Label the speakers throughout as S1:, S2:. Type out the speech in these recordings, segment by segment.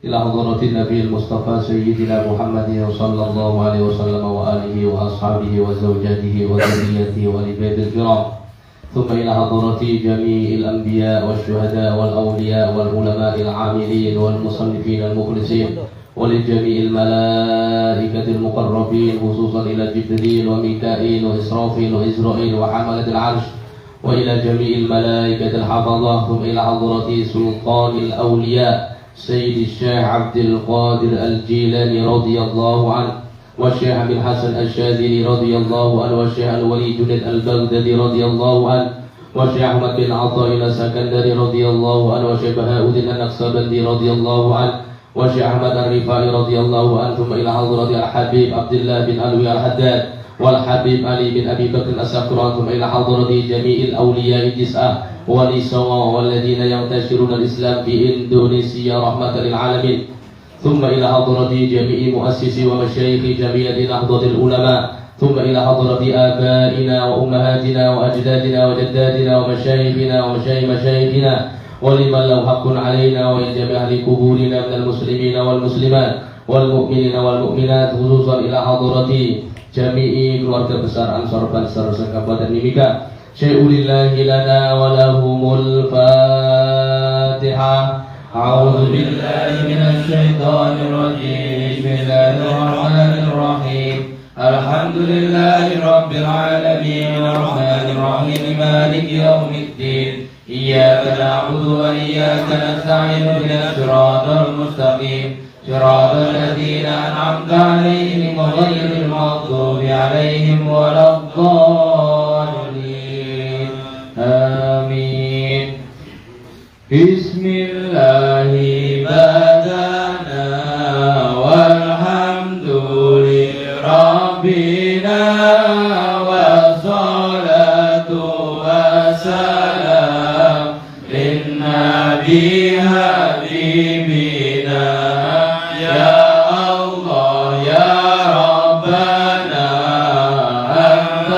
S1: إلى حضرة النبي المصطفى سيدنا محمد صلى الله عليه وسلم وآله وأصحابه وزوجاته وذريته والعباد الكرام، ثم إلى حضرة جميع الأنبياء والشهداء والأولياء والعلماء العاملين والمصنفين المخلصين، ولجميع الملائكة المقربين خصوصا إلى جبريل وميكائيل وإسرافيل وإزرائيل وحملة العرش، وإلى جميع الملائكة الحفظة، ثم إلى حضرة سلطان الأولياء سيد الشيخ عبد القادر الجيلاني رضي الله عنه، والشيخ أبي الحسن الشاذلي رضي الله عنه، والشيخ الولي جنيد البغدادي رضي الله عنه، والشيخ أحمد بن عطاء السكندري رضي الله عنه، والشيخ بهاء الدين النقشبندي رضي الله عنه، والشيخ أحمد الرفاعي رضي الله عنه، ثم إلى حضرة الحبيب عبد الله بن علوي الحداد والحبيب علي بن أبي بكر السكران، ثم إلى حضرة جميع الأولياء التسعة ونساء والذين ينتشرون الإسلام في إندونيسيا رحمة للعالمين، ثم إلى حضرة جميع مؤسسي ومشايخ جميع نهضة العلماء، ثم إلى حضرة آبائنا وأمهاتنا وأجدادنا وجداتنا ومشايخنا ومشايخ مشايخنا ولمن له حق علينا وإلى أهل قبورنا من المسلمين والمسلمات والمؤمنين والمؤمنات، خصوصا إلى حضرة جميع keluarga besar Ansor Banser Kabupaten Mimika. Syai'ulillahi lana wa lahumul Fatihah. A'udzu billahi minasy syaithanir rajim. Bismillahir rahim. Alhamdulillahi rabbil alamin arrahmanir rahim maliki yaumiddin. Iyyaka na'budu wa iyyaka nasta'in ihdinas siratal mustaqim. صراط الذين أنعمت عليهم غير المغضوب عليهم ولا الضالين آمين. بسم الله بدأنا والحمد لربنا والصلاة والسلام للنبي حبيبنا يا الله يا ربنا أنت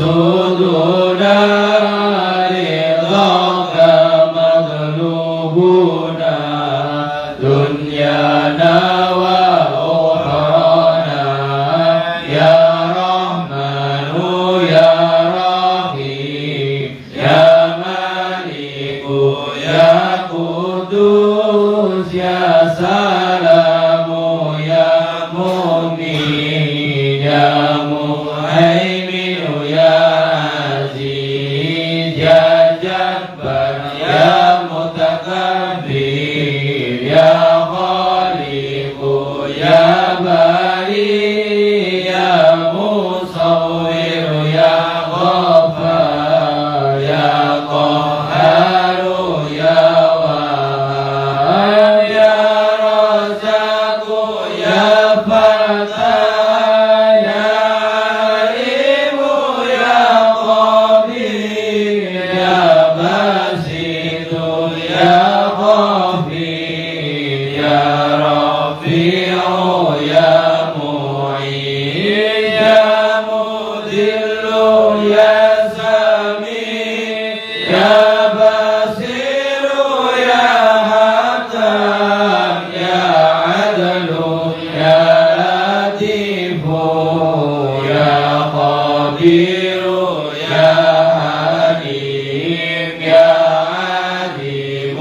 S1: مقصودنا رضاك مطلوبنا دنيانا وأخرانا يا رحمن يا رحيم يا مالك يا قدوس يا سلام يا مؤمن يا مهيمن يا عزيز يا جبار يا متكبر يا خالق يا بارئ يا مصور يا غفار يا قهار يا وهاب يا رزاق يا فتاح يا عليم يا خبير يا باسط يا خفير يا رفيع يا معين يا مذل يا سميع يا بصير يا حكم يا عدل يا لطيف يا خبير يا حليم يا عليم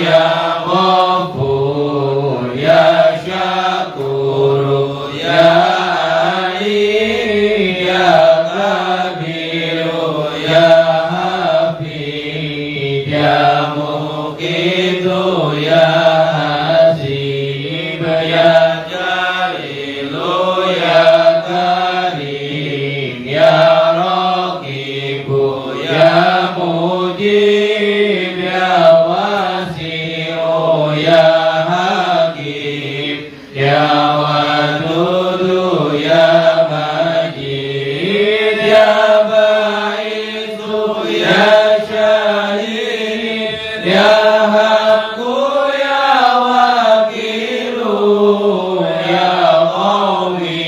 S1: يا غفور يا شكور يا عليم يا كبير يا حفيظ يا مقيت يا حسيب يا جليل يا كريم يا رقيب يا مجيب يا واسع يا حكيم يا ودود يا مجيد يا باعث يا شهيد يا حق يا وكيل يا قوي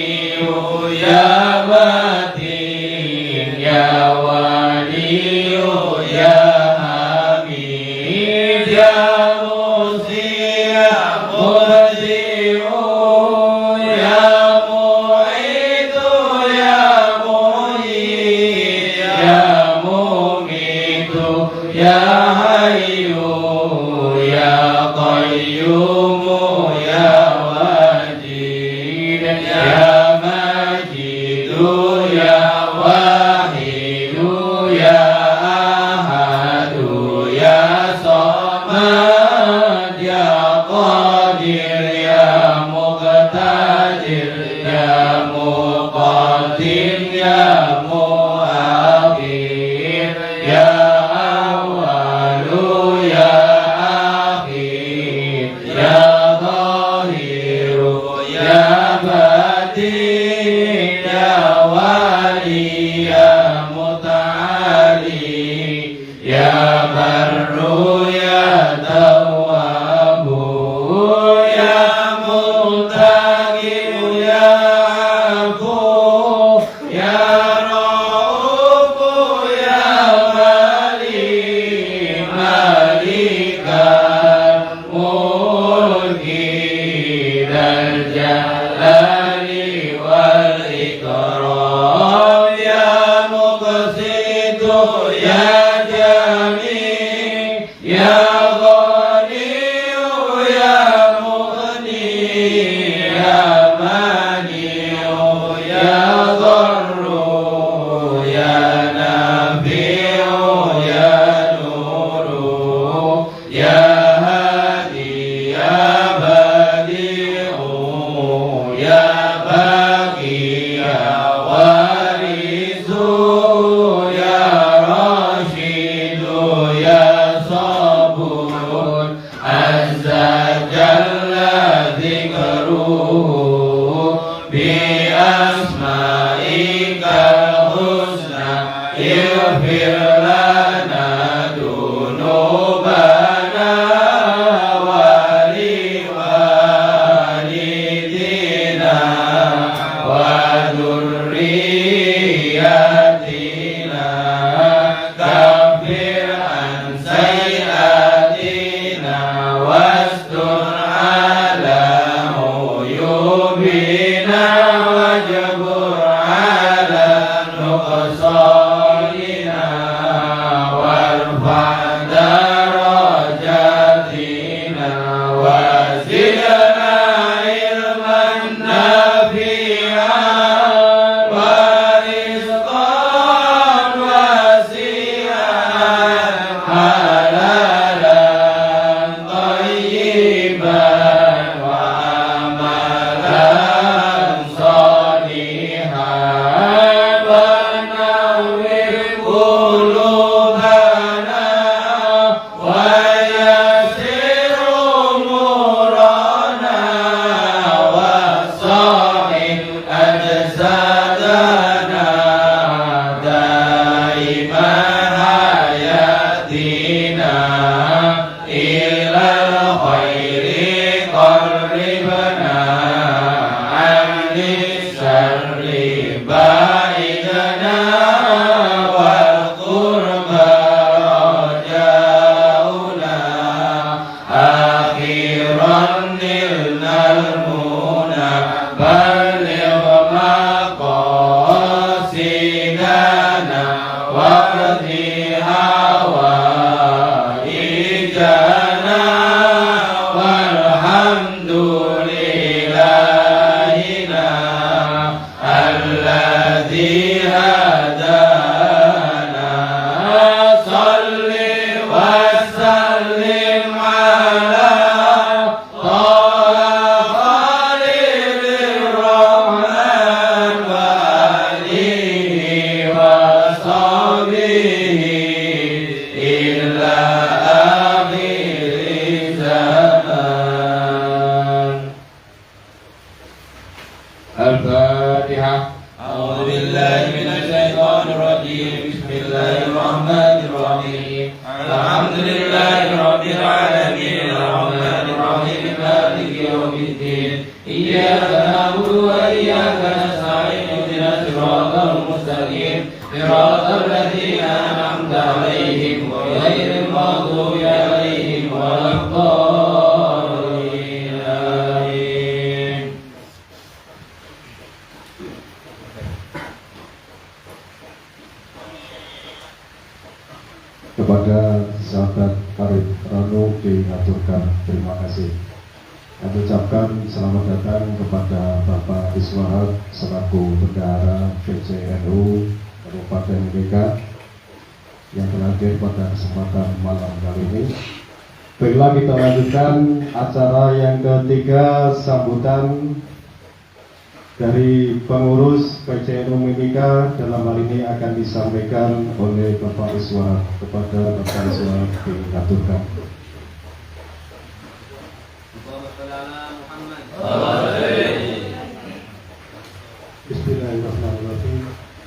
S1: يا متين يا ولي يا حميد يا مصير
S2: قيوم يا واجد يا مجيد يا واحد يا أحد يا صمد يا قادر يا مقتدر يا مقدم يا مؤخر يا أول يا أخير يا ظاهر يا باطن يا ولي يا متعالي يا بر يا تواب يا منتقم يا عفو يا رؤوف يا مليك مالك الملك ذا الجلال والإكرام يا مقسط يا جميل يا غني يا مغني يا مانع يا ضر يا نافع يا نور يا هادي يا بديع يا باقي يا وارث يا راشد يا صبور عز جل ذكره بأسمائك الحسنى اغفر لنا ذنوبنا ولوالدينا وذرياتنا كفر عن سيئاتنا واستر على عيوبنا واجبر على نقصاننا وارفع درجاتنا وزدنا علما نافعا ورزقا واسعا حلالا طيبا وعملا صالحا ونور قلوبنا ويسر أمورنا وصاحب أجسادنا دائما حياتنا إلى الخير قربنا عن الشر بعدنا والقرب رجاؤنا أخيرا نلنا المنى بلغ مقاصدنا واقض حوائجنا والحمد لإلهنا الذي هدانا صل وسلم على طه خليل الرحمن وآله وصحبه إلى آخر الزمان. الفاتحة. أعوذ بالله من الشيطان الرجيم. بسم الله الرحمن الرحيم. الحمد لله رب العالمين الرحمن الرحيم مالك يوم الدين إياك نعبد وإياك نستعين اهدنا الصراط المستقيم صراط الذين أنعمت عليهم غير المغضوب عليهم ولا الضالين. آمين.
S3: Kepada sahabat Arif Rano Kiai aturkan terima kasih. Kami ucapkan selamat datang kepada Bapak Iswahab selaku Bendahara PCNU Kabupaten Mimika yang telah hadir pada kesempatan malam kali ini. Baiklah, kita lanjutkan acara yang ketiga, sambutan dari pengurus PCNU Mimika. Dalam hal ini akan disampaikan oleh Bapak Iswahab. Kepada Bapak Iswahab diaturkan. Bismillahirrahmanirrahim.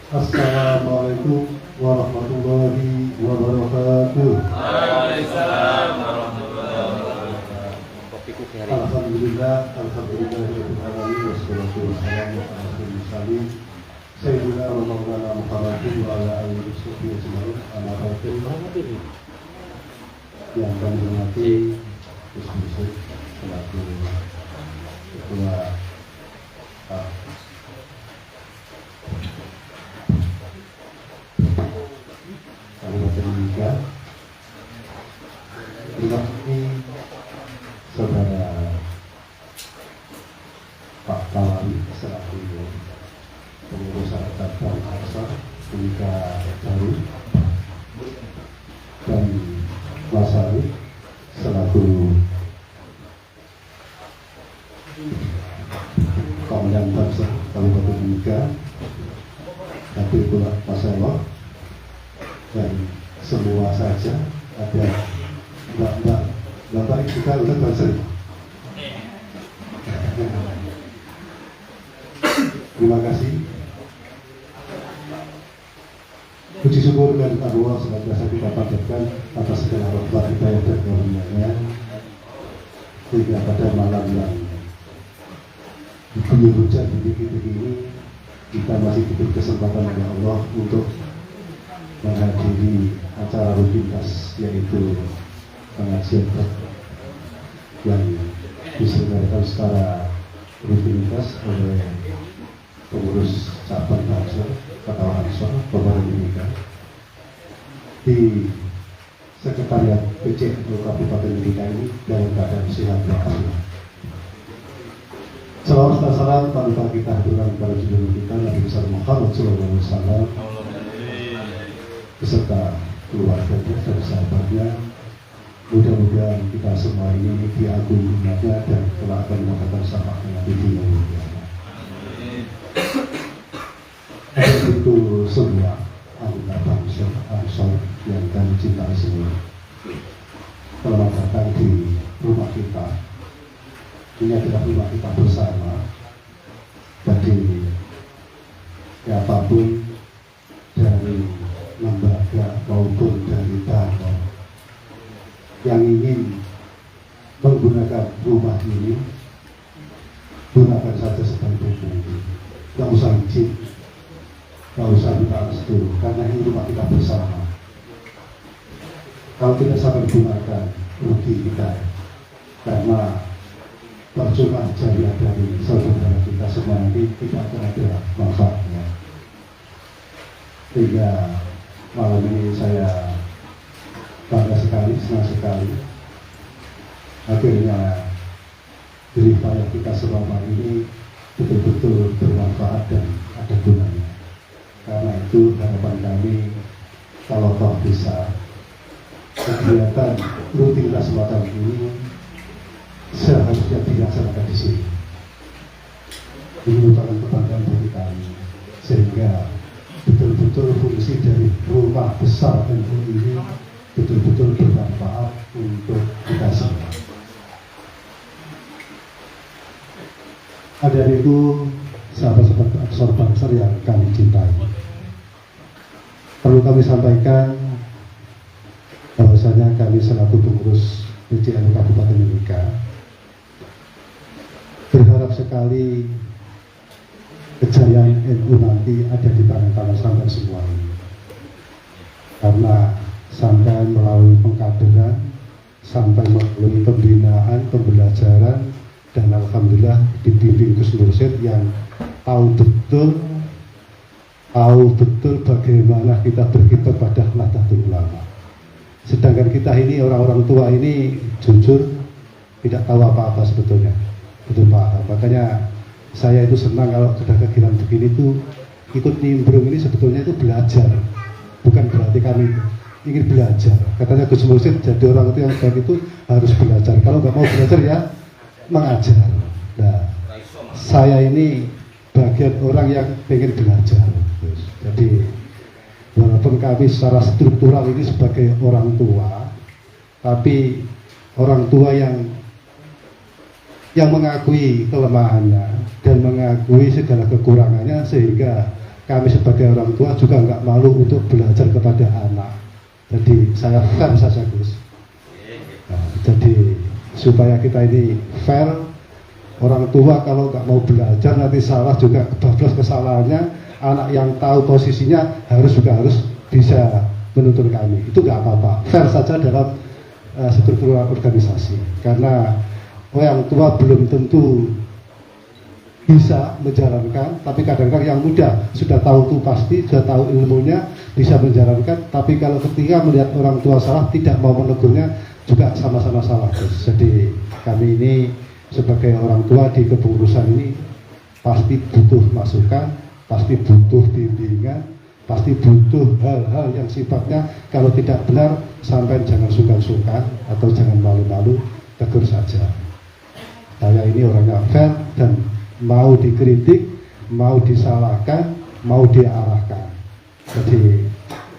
S3: Assalamualaikum warahmatullahi wabarakatuh.
S2: Waalaikumsalam warahmatullahi wabarakatuh.
S3: Alhamdulillah, alhamdulillahirabbil alamin, wassalatu wassalamu ala rasulillah sayyidina wa maulana Muhammadin wa ala alihi washabbihi ajmain. Amma ba'du. Yang kami hormati Gus Yusuf selaku Ketua Kabupaten Mimika, terima kasih Saudara Pak Kawali selaku pengurus cabang Ansor Mimika Baru, dan Mas Ari selaku Komandan Bangsa Kabupaten Mimika, tapi pula Mas Ewa dan semua saja ada Bapak juga udah Bangsa. Terima kasih. Puji syukur dan Allah senantiasa kita panjatkan atas segala rahmat kita yang karunia-Nya, sehingga pada malam yang diguyur hujan di titik ini kita masih diberi kesempatan oleh Allah untuk menghadiri acara rutinitas, yaitu pengajian yang diselenggarakan secara rutinitas oleh pengurus cabang Ansor atau Ansor Kabupaten Mimika di Sekretariat PCNU Kabupaten Mimika ini dalam keadaan sehat walafiat. Salawat dan salam tanpa kita haturkan kepada junjungan kita Nabi besar Muhammad SAW beserta keluarganya dan sahabatnya. Mudah-mudahan kita semua ini diagung-agungnya dan kelak akan mendapatkan syafaatnya di dunia ini. Itu semua anggota bangsa Ansor yang kami cintai semua. Selamat datang di rumah kita. Ini adalah rumah kita bersama. Jadi siapapun dari lembaga maupun dari dana yang ingin menggunakan rumah ini, gunakan saja sebaik mungkin. Tidak usah izin, tidak usah minta restu, karena ini rumah kita bersama. Kalau tidak sampai gunakan, rugi kita, karena percuma jariah dari saudara kita semua nanti tidak akan ada manfaatnya. Sehingga malam ini saya bangga sekali, senang sekali. Akhirnya cerita yang kita selama ini betul-betul bermanfaat dan ada gunanya. Karena itu harapan kami, kalau toh bisa kegiatan rutinitas semacam ini seharusnya dilaksanakan di sini. Ini merupakan kebanggaan bagi kami, sehingga betul-betul fungsi dari rumah besar NU ini betul-betul bermanfaat untuk kita semua. Ada itu sahabat-sahabat Ansor Bangsa yang kami cintai. Perlu kami sampaikan bahwasanya kami selaku pengurus PCNU Kabupaten Mimika berharap sekali kejayaan NU nanti ada di tangan-tangan sampai semua ini. Karena sampai melalui pengkaderan, sampai melalui pembinaan, pembelajaran, dan alhamdulillah dibimbing Gus Mursyid yang tahu betul bagaimana kita berkitab pada Nahdlatul Ulama. Sedangkan kita ini orang-orang tua ini jujur tidak tahu apa-apa sebetulnya, betul Pak. Makanya saya itu senang kalau sudah kegiatan begini tuh ikut nimbrung ini sebetulnya itu belajar, bukan berarti kami ingin belajar. Katanya Gus Mursyid, jadi orang itu yang baik itu harus belajar. Kalau nggak mau belajar ya mengajar. Nah, saya ini bagian orang yang pengen belajar. Jadi walaupun kami secara struktural ini sebagai orang tua, tapi orang tua yang mengakui kelemahannya dan mengakui segala kekurangannya, sehingga kami sebagai orang tua juga nggak malu untuk belajar kepada anak. Jadi saya fair saja Gus. Nah, jadi supaya kita ini fair, orang tua kalau nggak mau belajar nanti salah juga kebablas kesalahannya, anak yang tahu posisinya harus bisa menuntun kami. Itu nggak apa-apa, fair saja dalam struktur organisasi. Karena orang tua belum tentu bisa menjalankan, tapi kadang-kadang yang muda sudah tahu itu pasti, sudah tahu ilmunya, bisa menjalankan. Tapi kalau ketika melihat orang tua salah, tidak mau menegurnya, juga sama-sama salah. Jadi kami ini sebagai orang tua di kepengurusan ini pasti butuh masukan, pasti butuh bimbingan, pasti butuh hal-hal yang sifatnya kalau tidak benar sampai jangan sungkan-sungkan atau jangan malu-malu, tegur saja. Saya ini orangnya fair dan mau dikritik, mau disalahkan, mau diarahkan. Jadi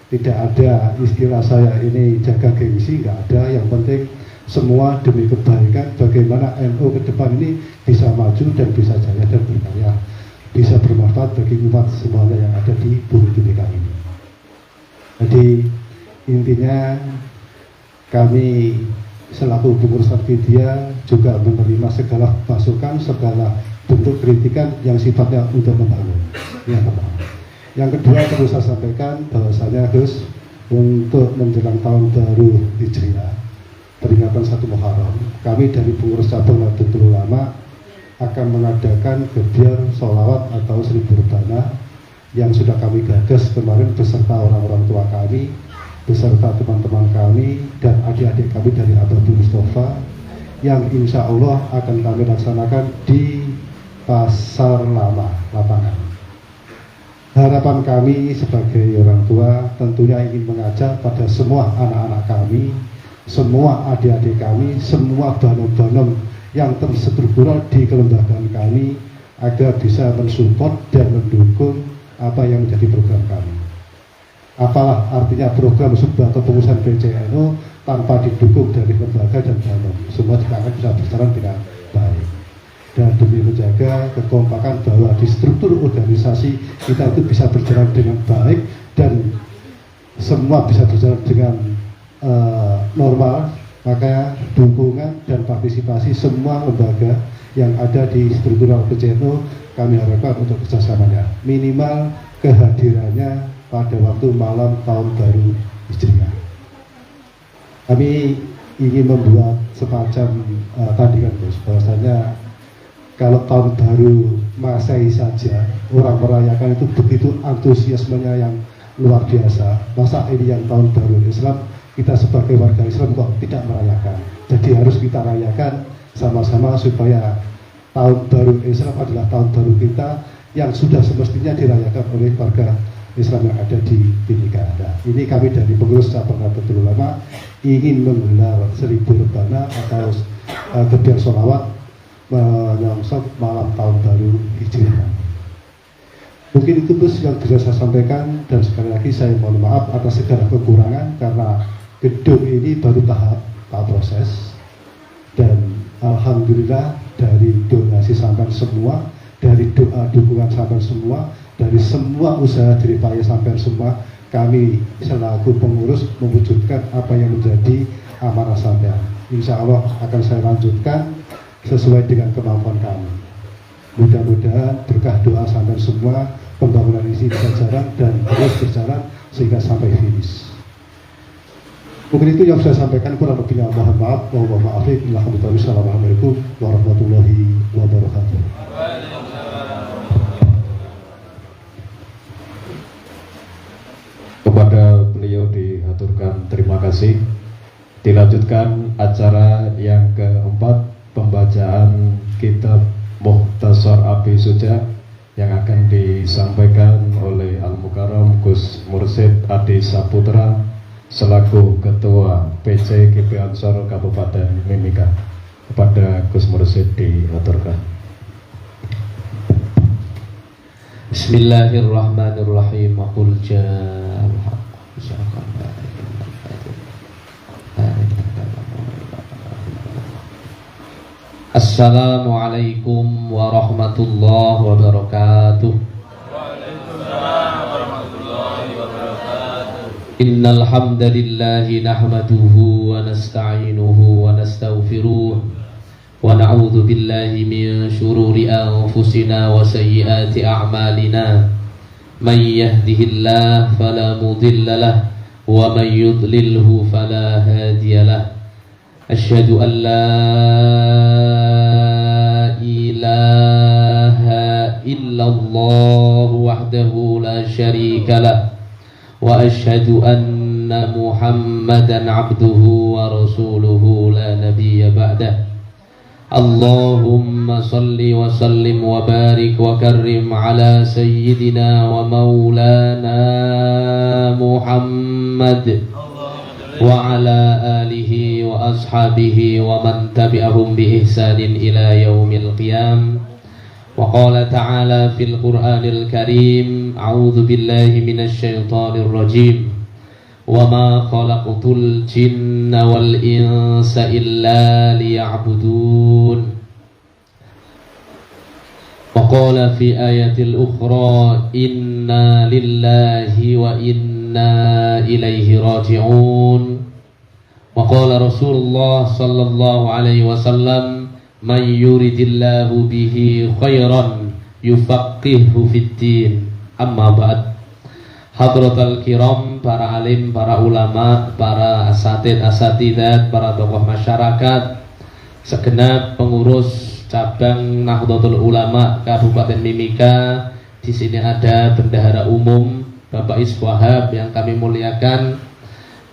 S3: tidak ada istilah saya ini jaga gengsi, nggak ada. Yang penting semua demi kebaikan, bagaimana NU ke depan ini bisa maju dan bisa jaya dan berkarya, bisa bermanfaat bagi umat semuanya yang ada di bumi Timika ini. Jadi intinya kami selaku pengurus Arkidia juga menerima segala masukan, segala bentuk kritikan yang sifatnya untuk membangun. Yang pertama. Yang kedua perlu saya sampaikan bahwasanya Gus, untuk menjelang tahun baru Hijriah, peringatan 1 Muharram, kami dari pengurus cabang Nahdlatul Ulama akan mengadakan gebyar sholawat atau 1000 rebana yang sudah kami gagas kemarin beserta orang-orang tua kami, beserta teman-teman kami dan adik-adik kami dari Abdul Mustafa, yang insya Allah akan kami laksanakan di Pasar Lama Lapangan. Harapan kami sebagai orang tua tentunya ingin mengajak pada semua anak-anak kami, semua adik-adik kami, semua banom-banom yang terstruktural di kelembagaan kami agar bisa mensupport dan mendukung apa yang menjadi program kami. Apalah artinya program sebuah kepengurusan PCNU tanpa didukung dari lembaga dan banom, semua tidak akan bisa berjalan dengan baik. Dan demi menjaga kekompakan bahwa di struktur organisasi kita itu bisa berjalan dengan baik dan semua bisa berjalan dengan normal, maka dukungan dan partisipasi semua lembaga yang ada di struktural PCNU kami harapkan untuk kerjasamanya, minimal kehadirannya pada waktu malam tahun baru Hijriah. Kami ingin membuat semacam tandingan Gus, bahwasanya kalau tahun baru Masehi saja orang merayakan itu begitu antusiasmenya yang luar biasa, masa ini yang tahun baru Islam kita sebagai warga Islam kok tidak merayakan? Jadi harus kita rayakan sama-sama supaya tahun baru Islam adalah tahun baru kita yang sudah semestinya dirayakan oleh warga Islam yang ada di Timika. Nah, ini kami dari pengurus cabang Nahdlatul Ulama ingin menggelar 1000 rebana atau gebyar sholawat menyongsong malam tahun baru Hijriah. Mungkin itu Gus yang bisa saya sampaikan, dan sekali lagi saya mohon maaf atas segala kekurangan karena gedung ini baru tahap proses, dan alhamdulillah dari donasi sampai semua, dari doa dukungan sampai semua, dari semua usaha jeripaya sampai semua, kami selaku pengurus mewujudkan apa yang menjadi amanah sampean. Insya Allah akan saya lanjutkan sesuai dengan kemampuan kami. Mudah-mudahan berkah doa sampai semua, pembangunan ini bisa jalan dan terus berjalan sehingga sampai finish. Mungkin itu yang saya sampaikan, kurang lebihnya mohon maaf. Wassalamualaikum warahmatullahi wabarakatuh.
S4: Kepada beliau dihaturkan terima kasih Dilanjutkan acara yang keempat, pembacaan kitab Mukhtasar Abi Suja yang akan disampaikan oleh Al-Mukarram Gus Mursid Adi Saputra selaku Ketua PC GP Ansor Kabupaten Mimika. Kepada Gus Mursid diaturkan.
S1: Bismillahirrahmanirrahim. Qul ja'al haqq. Assalamualaikum warahmatullahi wabarakatuh.
S2: Waalaikumsalam warahmatullahi wabarakatuh.
S1: Innal hamdalillahi nahmaduhu wa nasta'inuhu wa nastaghfiruh wa na'udzu billahi min shururi anfusina wa sayyiati a'malina. May yahdihillahu fala mudilla lahu wa may yudlilhu fala hadiya lahu. Asyhadu an la ilaha illallah wahdahu la syarika lah wa asyhadu anna Muhammadan abduhu wa rasuluhu la nabiyya ba'dah. Allahumma salli wa sallim wa barik wa karrim ala sayyidina wa maulana Muhammad wa ala alihi wa ashabihi wa man tabi'ahum bi ihsanin ila yaumil qiyam. Wa qala ta'ala fil Qur'anil Karim, a'udzu billahi minasy syaithanir rajim. Wa ma khalaqtul jinna wal insa illa liya'budun. Wa qala fi ayatil ukhra, inna lillahi wa inna ilaihi raji'un. Wa qala Rasulullah sallallahu alaihi wasallam, man yuridillahu bihi khairan yufaqihu fiddin. Amma ba'd. Hadratal kiram, para alim, para ulama, para asatidzat, para tokoh masyarakat, segenap pengurus cabang Nahdlatul Ulama Kabupaten Mimika. Di sini ada Bendahara Umum Bapak Iswahab yang kami muliakan,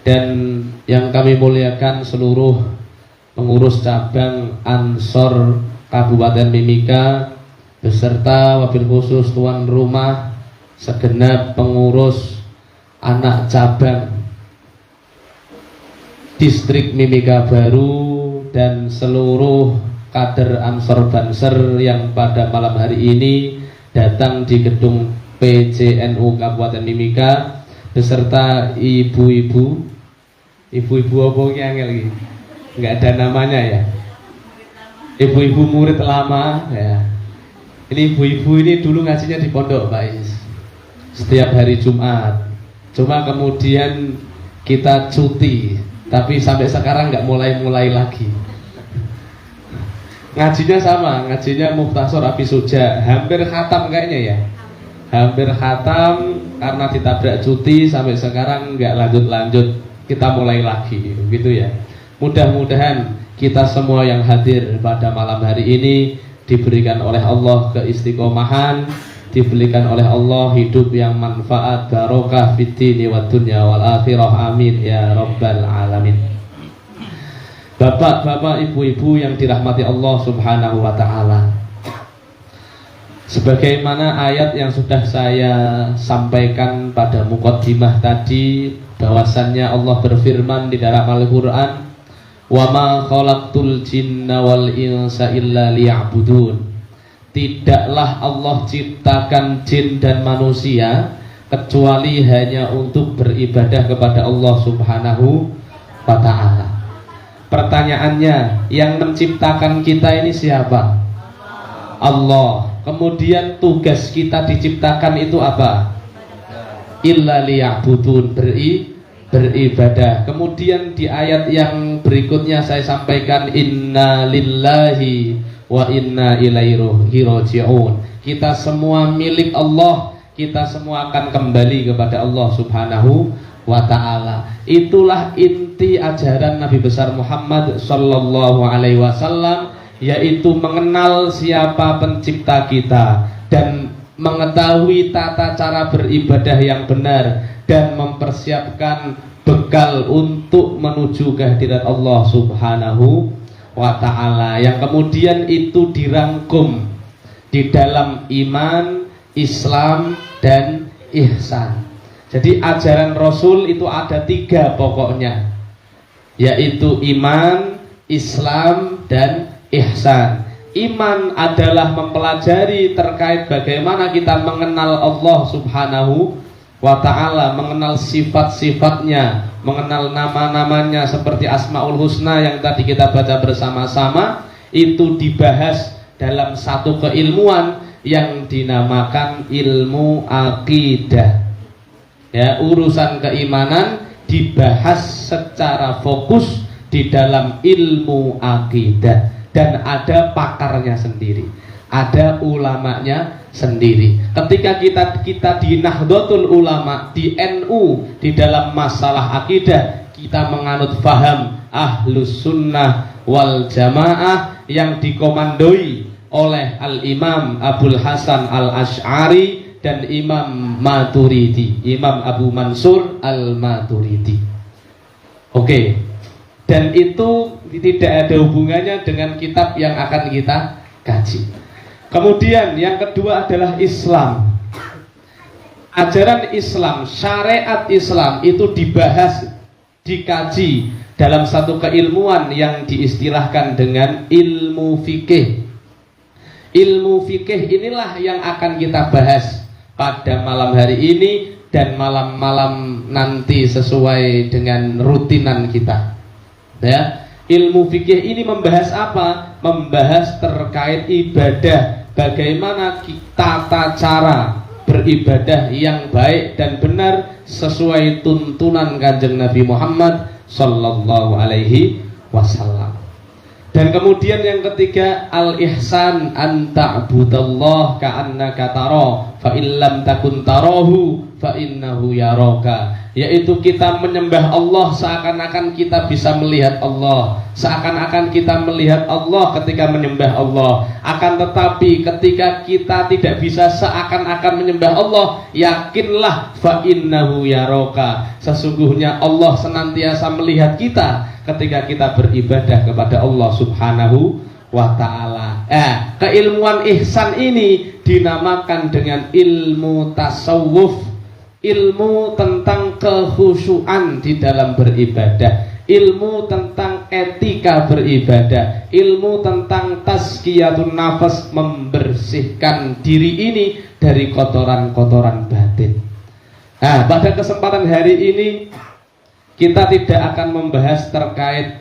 S1: dan yang kami muliakan seluruh pengurus cabang Ansor Kabupaten Mimika beserta wabil khusus tuan rumah, segenap pengurus anak cabang distrik Mimika Baru, dan seluruh kader Ansor Banser yang pada malam hari ini datang di gedung PCNU Kabupaten Mimika beserta ibu-ibu apa lagi? Nggak ada namanya ya. Ibu-ibu murid lama ya. Ini ibu-ibu ini dulu ngajinya di pondok Pak Is, setiap hari Jumat. Cuma kemudian kita cuti, tapi sampai sekarang nggak mulai lagi. Ngajinya sama, ngajinya Mukhtasar Abi Suja, hampir khatam kayaknya ya. Hampir khatam karena ditabrak cuti sampai sekarang nggak lanjut. Kita mulai lagi gitu ya. Mudah-mudahan kita semua yang hadir pada malam hari ini diberikan oleh Allah keistiqomahan, diberikan oleh Allah hidup yang manfaat, barokah fid dini wad dunya wal akhirah, amin ya rabbal alamin. Bapak-bapak, ibu-ibu yang dirahmati Allah Subhanahu wa taala, sebagaimana ayat yang sudah saya sampaikan pada muqaddimah tadi, bahwasannya Allah berfirman di dalam Al-Qur'an, "Wa ma khalaqtul jinna wal insa illa liya'budun." Tidaklah Allah ciptakan jin dan manusia kecuali hanya untuk beribadah kepada Allah Subhanahu wa ta'ala. Pertanyaannya, yang menciptakan kita ini siapa? Allah. Kemudian tugas kita diciptakan itu apa? Illa liya'budun, beribadah. Kemudian di ayat yang berikutnya saya sampaikan, inna lillahi wa inna ilaihi raji'un. Kita semua milik Allah, kita semua akan kembali kepada Allah Subhanahu wa ta'ala. Itulah inti ajaran Nabi besar Muhammad sallallahu alaihi wasallam, yaitu mengenal siapa pencipta kita dan mengetahui tata cara beribadah yang benar dan mempersiapkan bekal bekal untuk menuju kehadirat Allah Subhanahu wa ta'ala, yang kemudian itu dirangkum di dalam iman, Islam, dan ihsan. Jadi ajaran Rasul itu ada 3 pokoknya, yaitu iman, Islam, dan ihsan. Iman adalah mempelajari terkait bagaimana kita mengenal Allah Subhanahu wa ta'ala, mengenal sifat-sifatnya, mengenal nama-namanya seperti Asmaul Husna yang tadi kita baca bersama-sama. Itu dibahas dalam satu keilmuan yang dinamakan ilmu akidah. Ya, urusan keimanan dibahas secara fokus di dalam ilmu akidah, dan ada pakarnya sendiri, ada ulamanya sendiri. Ketika kita di Nahdlatul Ulama, di NU, di dalam masalah akidah, kita menganut faham Ahlus Sunnah wal Jamaah yang dikomandoi oleh Al-Imam Abul Hasan Al-Asy'ari dan Imam Maturidi, Imam Abu Mansur Al-Maturidi. Oke. Dan itu tidak ada hubungannya dengan kitab yang akan kita kaji. Kemudian yang kedua adalah Islam. Ajaran Islam, syariat Islam itu dibahas, dikaji dalam satu keilmuan yang diistilahkan dengan ilmu fikih. Ilmu fikih inilah yang akan kita bahas pada malam hari ini dan malam-malam nanti sesuai dengan rutinan kita. Ya, ilmu fikih ini membahas apa? Membahas terkait ibadah, bagaimana tata cara beribadah yang baik dan benar sesuai tuntunan Kanjeng Nabi Muhammad sallallahu alaihi wasallam. Dan kemudian yang ketiga, al-ihsan an ta'budallah ka'annaka tara fa illam takun tarahu fa innahu yaraka, yaitu kita menyembah Allah seakan-akan kita bisa melihat Allah, seakan-akan kita melihat Allah ketika menyembah Allah. Akan tetapi ketika kita tidak bisa seakan-akan menyembah Allah, yakinlah fa innahu yaraka, sesungguhnya Allah senantiasa melihat kita ketika kita beribadah kepada Allah Subhanahu wa ta'ala. Keilmuan ihsan ini dinamakan dengan ilmu tasawuf, ilmu tentang kekhusyuan di dalam beribadah, ilmu tentang etika beribadah, ilmu tentang tazkiyatun nafas, membersihkan diri ini dari kotoran-kotoran batin. Pada kesempatan hari ini kita tidak akan membahas terkait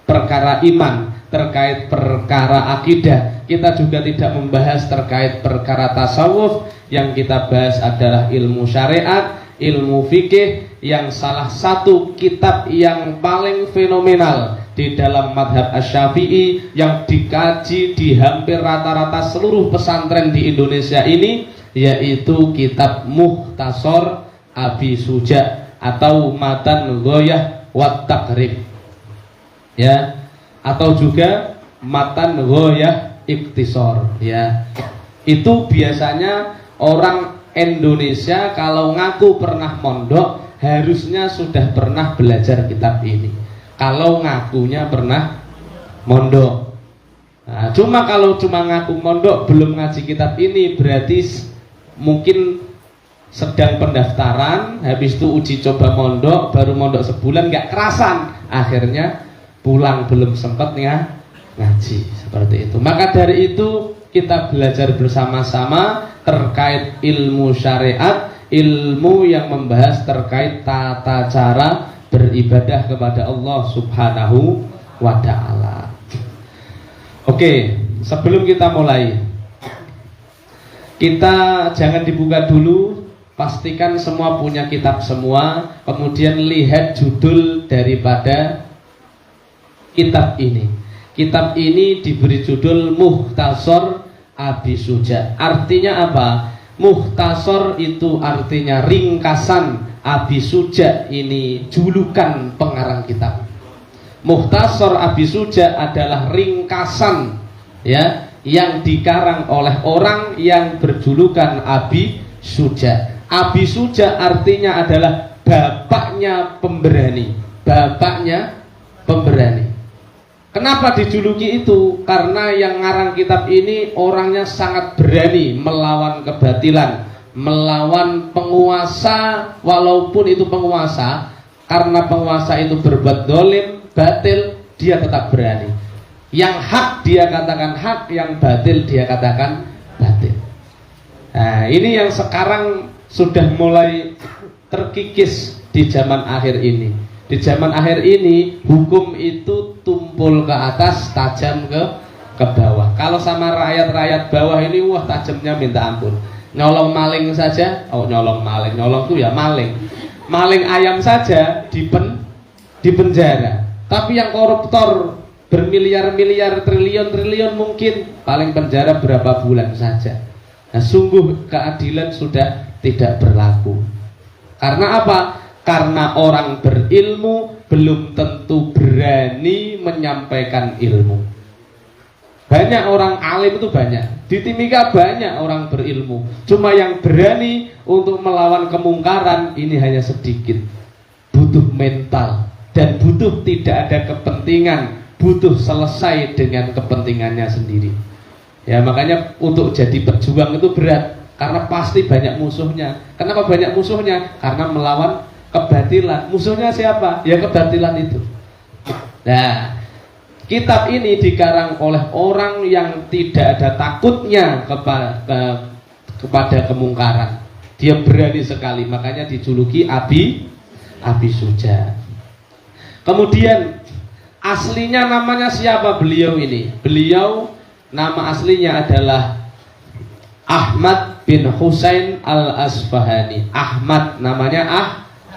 S1: perkara iman, terkait perkara akidah. Kita juga tidak membahas terkait perkara tasawuf. Yang kita bahas adalah ilmu syariat, ilmu fikih, yang salah satu kitab yang paling fenomenal di dalam madhab Asy-Syafi'i, yang dikaji di hampir rata-rata seluruh pesantren di Indonesia ini, yaitu kitab Mukhtasar Abi Suja atau Matan Ghoyah wat Taqrib, ya, atau juga Matan Ghoyah Ikhtisar, ya. Itu biasanya orang Indonesia kalau ngaku pernah mondok harusnya sudah pernah belajar kitab ini, kalau ngakunya pernah mondok. Cuma kalau cuma ngaku mondok belum ngaji kitab ini, berarti mungkin sedang pendaftaran, habis itu uji coba mondok, baru mondok sebulan nggak kerasan, akhirnya pulang belum sempat ngaji, seperti itu. Maka dari itu kita belajar bersama-sama terkait ilmu syariat, ilmu yang membahas terkait tata cara beribadah kepada Allah Subhanahu wa ta'ala. Oke, sebelum kita mulai, kita jangan dibuka dulu. Pastikan semua punya kitab semua. Kemudian lihat judul daripada kitab ini. Kitab ini diberi judul Mukhtasar Abi Suja. Artinya apa? Mukhtasar itu artinya ringkasan. Abi Suja ini julukan pengarang kitab. Mukhtasar Abi Suja adalah ringkasan, ya, yang dikarang oleh orang yang berjulukan Abi Suja. Abi Suja artinya adalah bapaknya pemberani. Bapaknya pemberani. Kenapa dijuluki itu? Karena yang ngarang kitab ini orangnya sangat berani melawan kebatilan, melawan penguasa, walaupun itu penguasa, karena penguasa itu berbuat dolim, batil, dia tetap berani. Yang hak dia katakan hak, yang batil dia katakan batil. Nah, ini yang sekarang sudah mulai terkikis di zaman akhir ini. Di zaman akhir ini hukum itu tumpul ke atas, tajam ke bawah. Kalau sama rakyat-rakyat bawah ini wah tajamnya minta ampun. Nyolong maling saja, nyolong maling, nyolong tuh ya maling. Maling ayam saja di penjara. Tapi yang koruptor bermiliar-miliar, triliun-triliun mungkin paling penjara berapa bulan saja. Nah, sungguh keadilan sudah tidak berlaku. Karena apa? Karena orang berilmu belum tentu berani menyampaikan ilmu. Banyak orang alim itu banyak. Di Timika banyak orang berilmu. Cuma yang berani untuk melawan kemungkaran ini hanya sedikit. Butuh mental dan butuh tidak ada kepentingan, butuh selesai dengan kepentingannya sendiri. Ya, makanya untuk jadi pejuang itu berat karena pasti banyak musuhnya. Kenapa banyak musuhnya? Karena melawan kebatilan. Musuhnya siapa? Ya kebatilan itu. Nah, kitab ini dikarang oleh orang yang tidak ada takutnya kepada kemungkaran. Dia berani sekali, makanya dijuluki Abi Suja. Kemudian aslinya namanya siapa beliau ini? Beliau nama aslinya adalah Ahmad bin Husain al-Asfahani. Ahmad namanya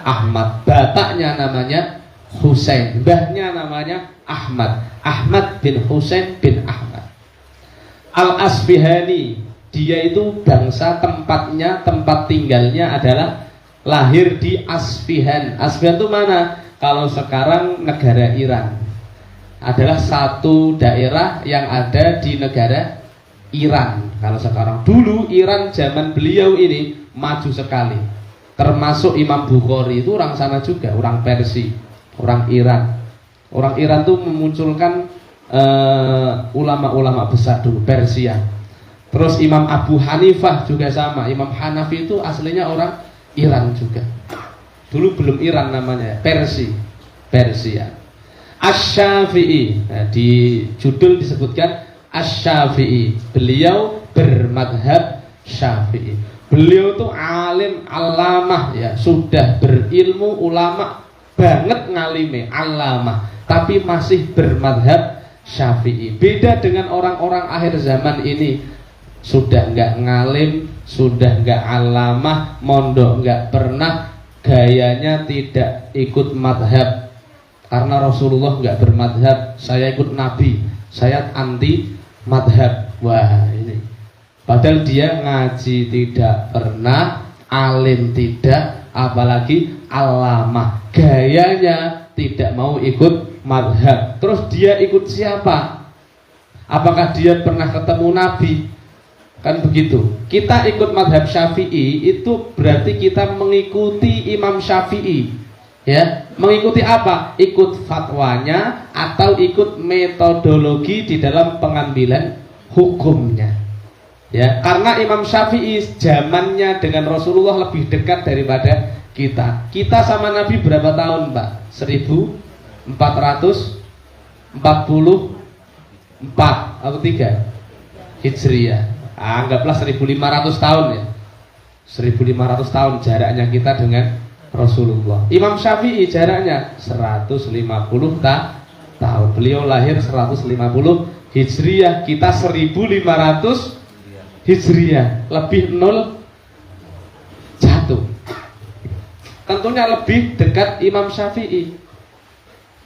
S1: Ahmad, bapaknya namanya Husain, mbahnya namanya Ahmad. Ahmad bin Husain bin Ahmad al-Asfahani. Dia itu bangsa tempatnya, tempat tinggalnya adalah lahir di Asfihan. Asfihan itu mana? Kalau sekarang negara Iran. Adalah satu daerah yang ada di negara Iran. Kalau sekarang, dulu Iran zaman beliau ini maju sekali. Termasuk Imam Bukhari itu orang sana juga, orang Persia, orang Iran. Orang Iran tuh memunculkan ulama-ulama besar dulu, Persia. Terus Imam Abu Hanifah juga sama. Imam Hanafi itu aslinya orang Iran juga. Dulu belum Iran namanya, Persia. Asy-Syafi'i. Nah, di judul disebutkan Asy-Syafi'i. Beliau bermadhab Syafi'i. Beliau tuh alim, alamah ya, sudah berilmu, ulama banget ngalime, alamah, tapi masih bermadhab Syafi'i. Beda dengan orang-orang akhir zaman ini, sudah nggak ngalim, sudah nggak alamah, mondok nggak pernah, gayanya tidak ikut madhab. Karena Rasulullah nggak bermadhab, saya ikut Nabi, saya anti madhab. Wah ini, padahal dia ngaji tidak pernah, alim tidak, apalagi alamah, gayanya tidak mau ikut madhab. Terus dia ikut siapa? Apakah dia pernah ketemu Nabi? Kan begitu. Kita ikut madhab Syafi'i itu berarti kita mengikuti Imam Syafi'i. Ya, mengikuti apa? Ikut fatwanya atau ikut metodologi di dalam pengambilan hukumnya. Ya, karena Imam Syafi'i zamannya dengan Rasulullah lebih dekat daripada kita. Kita sama Nabi berapa tahun, Pak? 1444 atau 3 Hijriah. Anggaplah 1500 tahun ya. 1500 tahun jaraknya kita dengan Rasulullah. Imam Syafi'i jaraknya 150 tahun. Beliau lahir 150 Hijriah, kita 1500 Hijriah, lebih 0 jatuh. Tentunya lebih dekat Imam Syafi'i.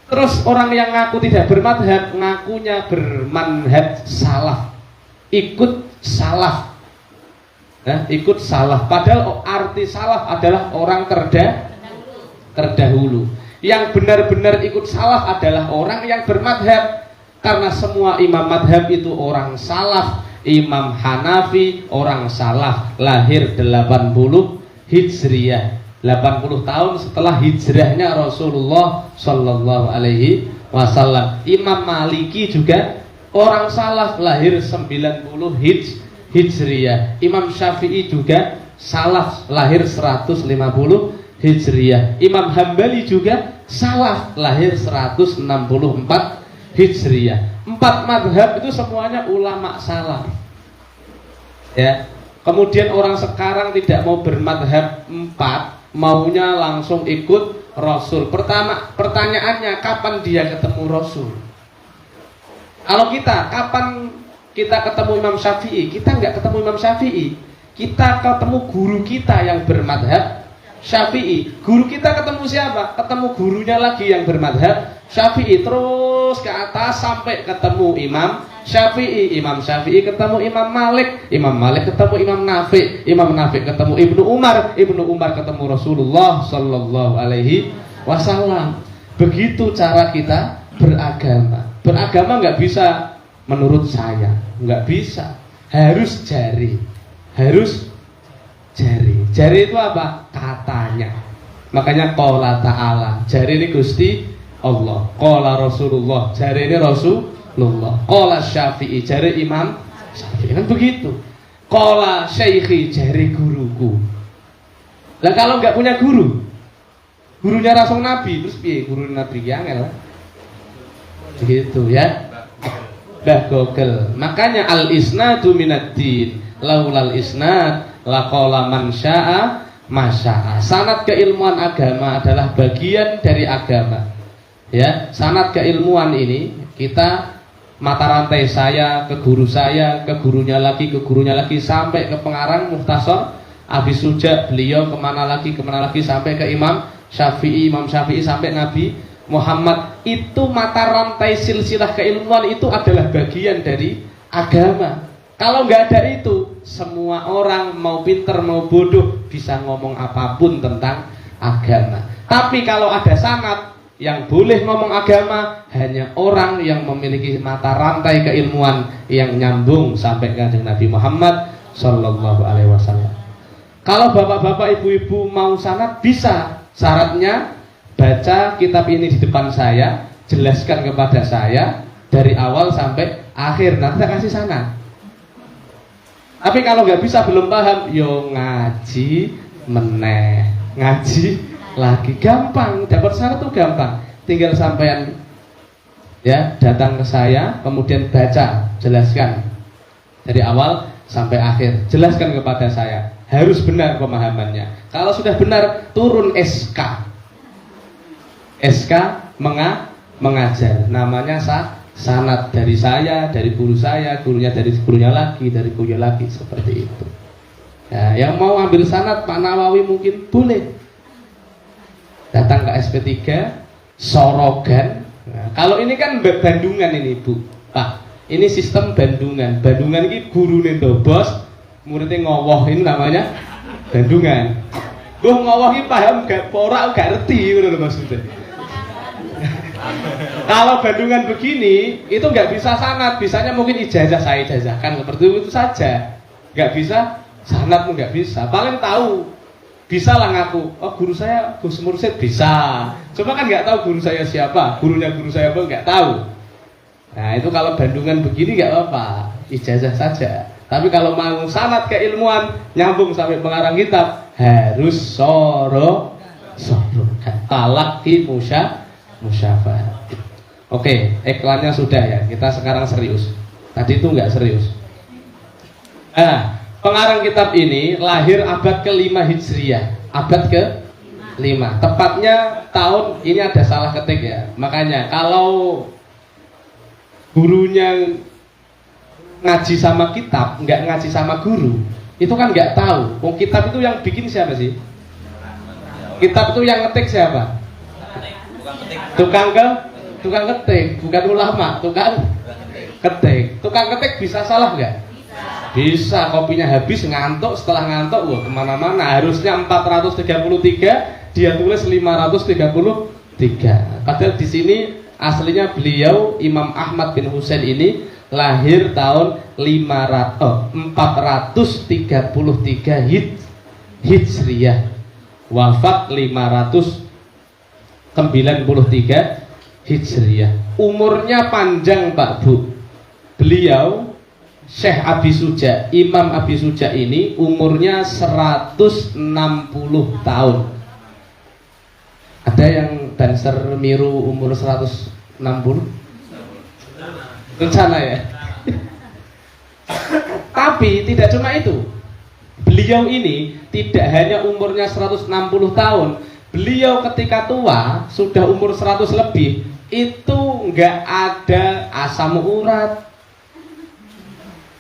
S1: Terus orang yang ngaku tidak bermadhab, ngakunya bermanhaj salaf, ikut salaf. Nah, ikut salaf. Padahal arti salaf adalah orang terdahulu. Yang benar-benar ikut salaf adalah orang yang bermadhab. Karena semua imam madhab itu orang salaf. Imam Hanafi orang salaf, lahir 80 Hijriah, 80 tahun setelah hijrahnya Rasulullah Shallallahu Alaihi Wasallam. Imam Maliki juga orang salaf, lahir 90 Hijriyah. Imam Syafi'i juga salaf, lahir 150 Hijriyah. Imam Hambali juga salaf, lahir 164 Hijriyah. 4 madhab itu semuanya ulama salaf. Ya. Kemudian orang sekarang tidak mau bermadhab 4, maunya langsung ikut Rasul. Pertanyaannya, kapan dia ketemu Rasul? Kalau kita, kapan kita ketemu Imam Syafi'i? Kita nggak ketemu Imam Syafi'i. Kita ketemu guru kita yang bermadhab Syafi'i. Guru kita ketemu siapa? Ketemu gurunya lagi yang bermadhab Syafi'i. Terus ke atas sampai ketemu Imam Syafi'i. Imam Syafi'i ketemu Imam Malik. Imam Malik ketemu Imam Nafi'. Imam Nafi' ketemu Ibnu Umar. Ibnu Umar ketemu Rasulullah Sallallahu Alaihi Wasallam. Begitu cara kita beragama. Beragama nggak bisa menurut saya, nggak bisa. Harus jari. Harus jari. Jari itu apa? Katanya. Makanya qala ta'ala. Jari ini Gusti Allah. Qala Rasulullah. Jari ini Rasulullah. Qala Syafi'i. Jari Imam Syafi'i. Kan begitu. Qala Syaikhi. Jari guruku. Lah kalau nggak punya guru, gurunya langsung Nabi, terus piye guru Nabi yang angel? Begitu ya. Dah gogel. Makanya al-isnadu minad-din. Laulal isnad laqala man syaa masya'a. Sanad keilmuan agama adalah bagian dari agama. Ya, sanad keilmuan ini kita mata rantai saya ke guru saya, ke gurunya lagi, ke gurunya lagi sampai ke pengarang Mukhtasar Abi Suja, beliau kemana lagi sampai ke Imam Syafi'i, Imam Syafi'i sampai Nabi Muhammad. Itu mata rantai silsilah keilmuan itu adalah bagian dari agama. Kalau nggak ada itu, semua orang mau pinter mau bodoh bisa ngomong apapun tentang agama. Tapi kalau ada sanad yang boleh ngomong agama hanya orang yang memiliki mata rantai keilmuan yang nyambung sampai ke Nabi Muhammad Sallallahu Alaihi Wasallam. Kalau bapak-bapak, ibu-ibu mau sanad bisa, syaratnya baca kitab ini di depan saya, jelaskan kepada saya dari awal sampai akhir, nanti saya kasih sanad. Tapi kalau nggak bisa, belum paham, yo ngaji meneh, ngaji lagi, gampang, dapat sanad tuh gampang. Tinggal sampean ya datang ke saya, kemudian baca, jelaskan dari awal sampai akhir, jelaskan kepada saya. Harus benar pemahamannya. Kalau sudah benar, turun SK. SK mengajar, namanya sanad dari saya, dari guru saya, gurunya dari gurunya lagi, dari gurunya lagi, seperti itu. Ya, yang mau ambil sanad Pak Nawawi mungkin boleh datang ke SP3 Sorogan. Nah, kalau ini kan Bandungan ini Bu, Pak. Ini sistem Bandungan. Bandungan ini guru nih bos, muridnya ngowoh, ini namanya Bandungan. Gue ngowoh ini paham gak? Ora gak ngerti, udah maksudnya. Kalau Bandungan begini, itu nggak bisa sanad, bisanya mungkin ijazah, saya ijazahkan seperti itu saja. Nggak bisa sanad, nggak bisa. Paling tahu, bisa lah ngaku, oh guru saya Gus Mursyid bisa. Cuma kan nggak tahu guru saya siapa, gurunya guru saya pun nggak tahu. Nah itu kalau Bandungan begini nggak apa-apa, ijazah saja. Tapi kalau mau sanad keilmuan, nyambung sampai pengarang kitab, harus sorokan, talaqi musyafaat. Oke, iklannya sudah ya. Kita sekarang serius. Tadi itu nggak serius. Pengarang kitab ini lahir abad ke-5 Hijriyah. Abad ke-5. Tepatnya tahun ini ada salah ketik ya. Makanya kalau gurunya ngaji sama kitab, nggak ngaji sama guru, itu kan nggak tahu. Kitab itu yang bikin siapa sih? Kitab itu yang ngetik siapa? Tukang ketik, bukan ulama, tukang ketik. Tukang ketik bisa salah nggak? Bisa, kopinya habis, ngantuk, setelah ngantuk, wah kemana-mana. Harusnya 433, dia tulis 533. Padahal di sini aslinya beliau Imam Ahmad bin Husain ini lahir tahun 433 Hijriyah. wafat 593 Hijriah. Umurnya panjang Pak Bu. Beliau Syekh Abi Suja, Imam Abi Suja ini umurnya 160 tahun. Ada yang dancer miru umur 160? Rencana ya. Tapi tidak cuma itu. Beliau ini tidak hanya umurnya 160 tahun. Beliau ketika tua, sudah umur 100 lebih, itu nggak ada asam urat,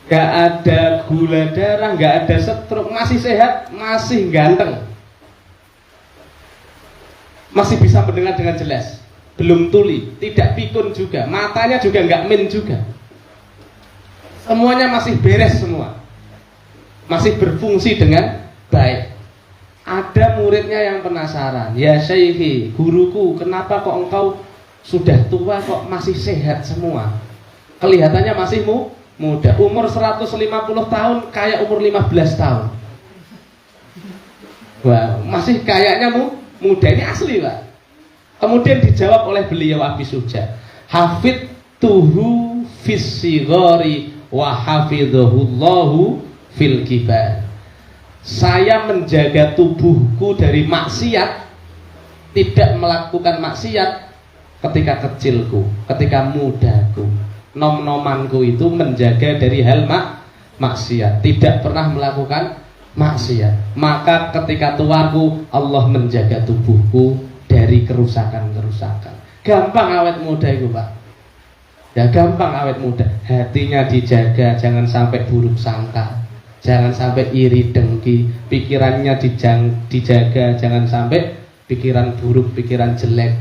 S1: nggak ada gula darah, nggak ada stroke, masih sehat, masih ganteng, masih bisa mendengar dengan jelas, belum tuli, tidak pikun juga, matanya juga nggak min juga, semuanya masih beres semua, masih berfungsi dengan baik. Ada muridnya yang penasaran, ya Syekhi, guruku, kenapa kok engkau sudah tua kok masih sehat semua? Kelihatannya masih muda, umur 150 tahun kayak umur 15 tahun. Wah, masih kayaknya muda, ini asli Pak. Kemudian dijawab oleh beliau Abi Suja, hafidtuhu fis sigari wa hafidhahullahu fil kibar. Saya menjaga tubuhku dari maksiat, tidak melakukan maksiat ketika kecilku, ketika mudaku. Nom-nomanku itu menjaga dari hal maksiat, tidak pernah melakukan maksiat. Maka ketika tuaku, Allah menjaga tubuhku dari kerusakan-kerusakan. Gampang awet muda itu Pak. Ya gampang awet muda. Hatinya dijaga, jangan sampai buruk sangka, jangan sampai iri dengki. Pikirannya dijaga, jangan sampai pikiran buruk, pikiran jelek.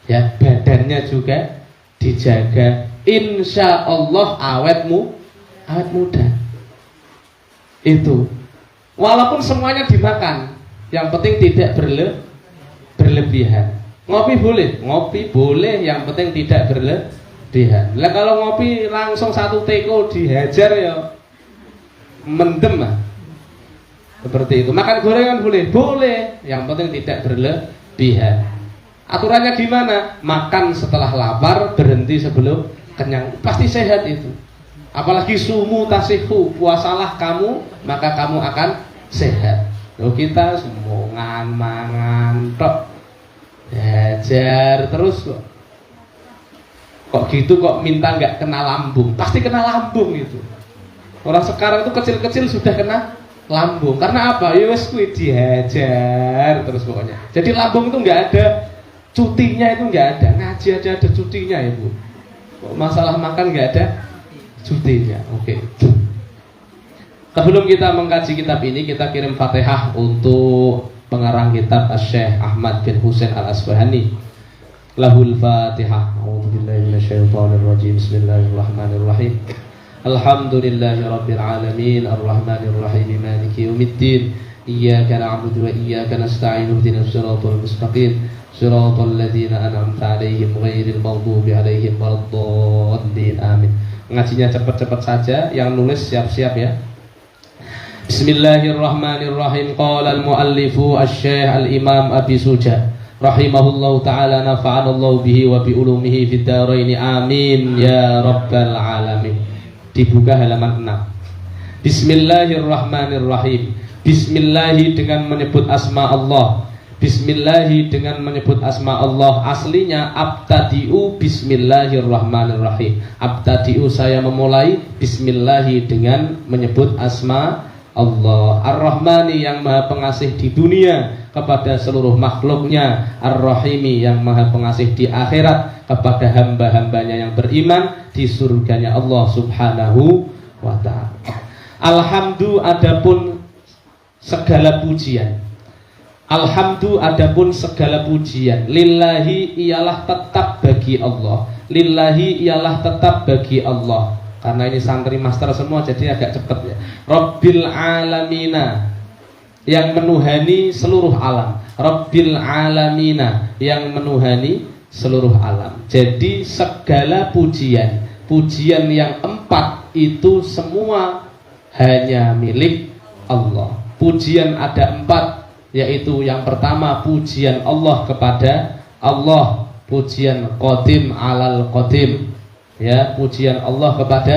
S1: Ya, badannya juga dijaga. Insya Allah awet muda. Itu. Walaupun semuanya dimakan, yang penting tidak berlebihan. Ngopi boleh, yang penting tidak berlebihan. Lah kalau ngopi langsung satu teko dihajar ya mendem lah. Seperti itu. Makan gorengan boleh, yang penting tidak berlebihan. Aturannya gimana? Makan setelah lapar, berhenti sebelum kenyang. Pasti sehat itu. Apalagi sumu tasihu, puasalah kamu, maka kamu akan sehat. Loh kita semua mangan tok, hajar terus kok. Kok gitu kok minta nggak kena lambung? Pasti kena lambung itu. Orang sekarang itu kecil-kecil sudah kena lambung. Karena apa? Ya wes kuwi dihajar terus pokoknya. Jadi lambung itu nggak ada cutinya, itu nggak ada. Ngaji aja ada cutinya ya Bu. Kok masalah makan nggak ada cutinya. Oke. Sebelum kita mengkaji kitab ini, kita kirim Fatihah untuk pengarang kitab Syekh Ahmad bin Husain Al-Asbahani. Lahul Fatihah. A'udzubillahi minasyaitonirrajim. Bismillahirrahmanirrahim. Alhamdulillahirabbil alamin, arrahmanirrahim, maliki yaumiddin. Iyyaka na'budu wa iyyaka nasta'in. Ihdinas siratal mustaqim. Siratal ladzina an'amta 'alaihim ghairil maghdubi 'alaihim waladdallin. Amin. Ngajinya cepat-cepat saja, yang nulis siap-siap ya. Bismillahirrahmanirrahim. Qala al-muallifu asy-syekh al-imam Abi Suja rahimahullahu ta'ala, nafa'anallahu bihi wa bi ulumihi fid dharain. Amin ya rabbal alamin. Dibuka halaman 6. Bismillahirrahmanirrahim. Bismillahi dengan menyebut asma Allah. Bismillahi dengan menyebut asma Allah. Aslinya abtadi'u bismillahirrahmanirrahim. Abtadi'u saya memulai, bismillahi dengan menyebut asma Allah. Ar-Rahmani yang maha pengasih di dunia kepada seluruh makhluknya. Ar-Rahimi yang maha pengasih di akhirat kepada hamba-hambanya yang beriman di surganya Allah subhanahu wa ta'ala. Alhamdu adapun segala pujian. Alhamdu adapun segala pujian. Lillahi ialah tetap bagi Allah. Lillahi ialah tetap bagi Allah. Karena ini santri master semua jadi agak cepat ya. Rabbil alamina yang menuhani seluruh alam. Rabbil alamina yang menuhani seluruh alam. Jadi segala pujian, pujian yang 4 itu semua hanya milik Allah. Pujian ada 4, yaitu yang pertama pujian Allah kepada Allah, pujian qadim alal qadim, ya, pujian Allah kepada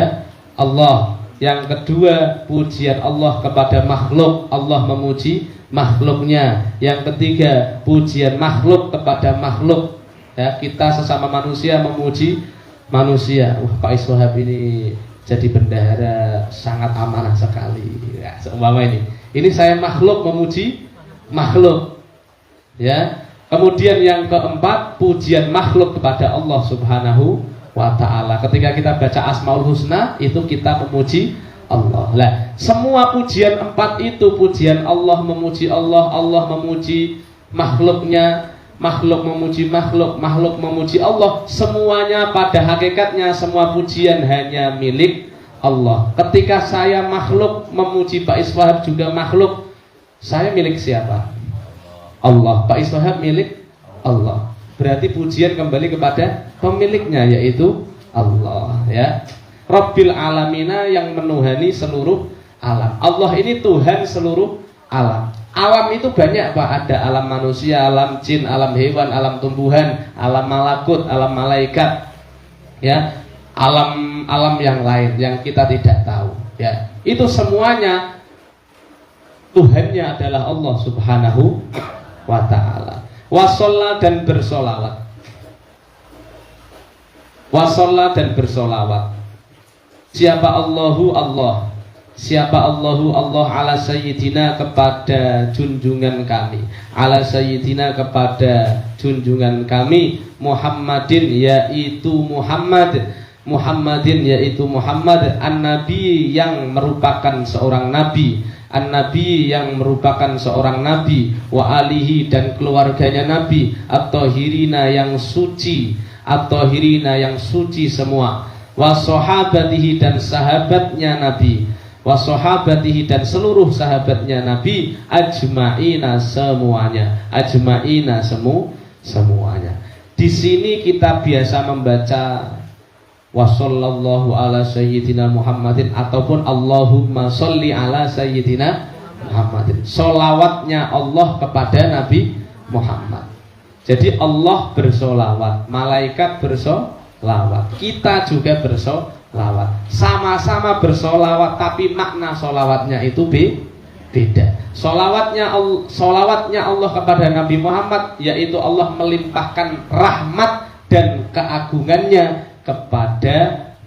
S1: Allah. Yang kedua pujian Allah kepada makhluk, Allah memuji makhluknya. Yang ketiga pujian makhluk kepada makhluk, ya, kita sesama manusia memuji manusia. Pak Iswahab ini jadi bendahara sangat amanah sekali, ya, seumpama ini saya makhluk memuji makhluk, ya. Kemudian yang keempat pujian makhluk kepada Allah Subhanahu wa ta'ala. Ketika kita baca Asmaul Husna itu kita memuji Allah. Lah, semua pujian empat itu, pujian Allah memuji Allah, Allah memuji makhluknya, makhluk memuji makhluk, makhluk memuji Allah, semuanya pada hakikatnya semua pujian hanya milik Allah. Ketika saya makhluk memuji Pak Iswahab juga makhluk, saya milik siapa? Allah. Pak Iswahab milik Allah. Berarti pujian kembali kepada pemiliknya, yaitu Allah, ya. Rabbil alamina, yang menuhani seluruh alam. Allah ini Tuhan seluruh alam. Alam itu banyak, Pak. Ada alam manusia, alam jin, alam hewan, alam tumbuhan, alam malakut, alam malaikat, ya. Alam yang lain yang kita tidak tahu, ya. Itu semuanya Tuhannya adalah Allah Subhanahu wa ta'ala. Wasolla dan bersolawat, wasolla dan bersolawat. Siapa Allahu Allah, siapa Allahu Allah ala sayyidina, kepada junjungan kami, ala sayyidina, kepada junjungan kami, Muhammadin, yaitu Muhammad, Muhammadin, yaitu Muhammad, an-nabi, yang merupakan seorang nabi, an-nabi, yang merupakan seorang nabi, wa alihi, dan keluarganya nabi, at-tahirina, yang suci, at-tahirina, yang suci semua, wa sahabatihi, dan sahabatnya nabi, wa sahabatihi, dan seluruh sahabatnya nabi, ajma'ina, semuanya, ajma'ina, semuanya. Di sini kita biasa membaca wa sallallahu ala sayyidina Muhammadin ataupun Allahumma sholli ala sayyidina Muhammadin. Solawatnya Allah kepada Nabi Muhammad. Jadi Allah bersolawat, malaikat bersolawat, kita juga bersolawat, sama-sama bersolawat, tapi makna solawatnya itu beda. Solawatnya Allah kepada Nabi Muhammad, yaitu Allah melimpahkan rahmat dan keagungannya kepada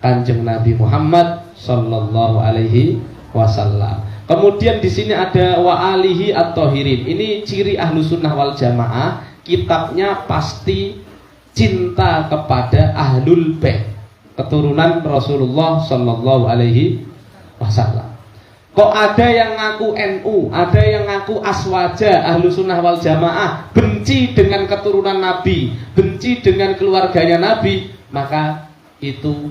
S1: Kanjeng Nabi Muhammad sallallahu alaihi wasallam. Kemudian di sini ada wa alihi at-tahirin. Ini ciri ahlu sunnah wal jamaah. Kitabnya pasti cinta kepada ahlul bait, keturunan Rasulullah sallallahu alaihi wasallam. Kok ada yang ngaku NU, ada yang ngaku Aswaja, ahlu sunnah wal jamaah, benci dengan keturunan Nabi, benci dengan keluarganya Nabi, maka itu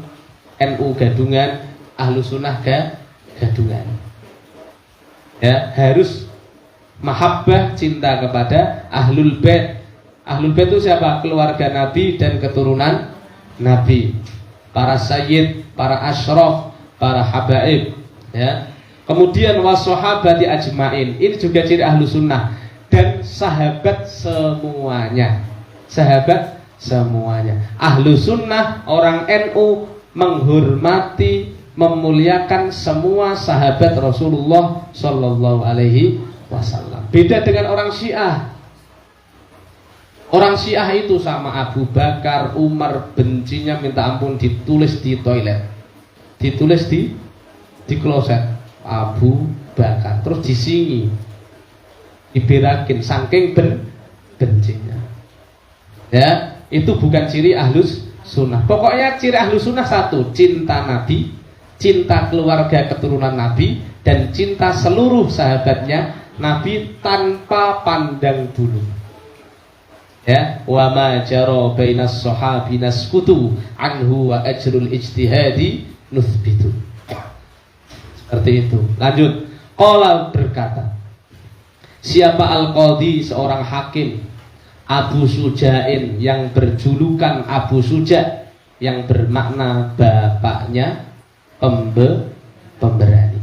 S1: NU gadungan, ahlu sunnah gadungan. Ya, harus mahabbah, cinta kepada ahlul bait. Ahlul bait itu siapa? Keluarga Nabi dan keturunan Nabi, para sayyid, para asyraf, para habaib, ya. Kemudian wassahabati ajmain, ini juga ciri ahlu sunnah, dan sahabat semuanya, sahabat semuanya. Ahlu sunnah, orang NU menghormati, memuliakan semua sahabat Rasulullah sallallahu alaihi wasallam. Beda dengan orang Syiah. Orang Syiah itu sama Abu Bakar, Umar, bencinya minta ampun, ditulis di toilet, ditulis di kloset, Abu Bakar, terus disingi, diberakin, saking bencinya. Ya, itu bukan ciri ahlus sunnah. Pokoknya ciri ahlus sunnah satu, cinta Nabi, cinta keluarga keturunan Nabi, dan cinta seluruh sahabatnya Nabi tanpa pandang bulu. Ya, wa ma jara bainas sahabi naskutu anhu wa ajrul ijtihadi nuthbitu. Seperti itu. Lanjut. Qala berkata, siapa al-qadhi, seorang hakim, Abu Suja'in, yang berjulukan Abu Suja', yang bermakna bapaknya pemberani.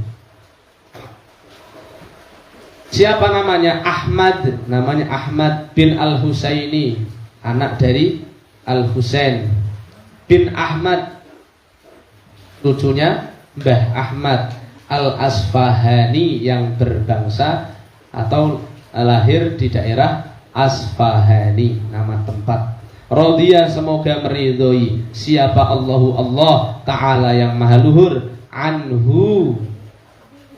S1: Siapa namanya? Ahmad. Namanya Ahmad bin Al-Husaini, anak dari Al-Husain bin Ahmad, cucunya Mbah Ahmad Al-Asfahani yang berbangsa atau lahir di daerah Asfahani, nama tempat. Radhiya, semoga meridhoi, siapa Allah Ta'ala yang maha luhur, anhu,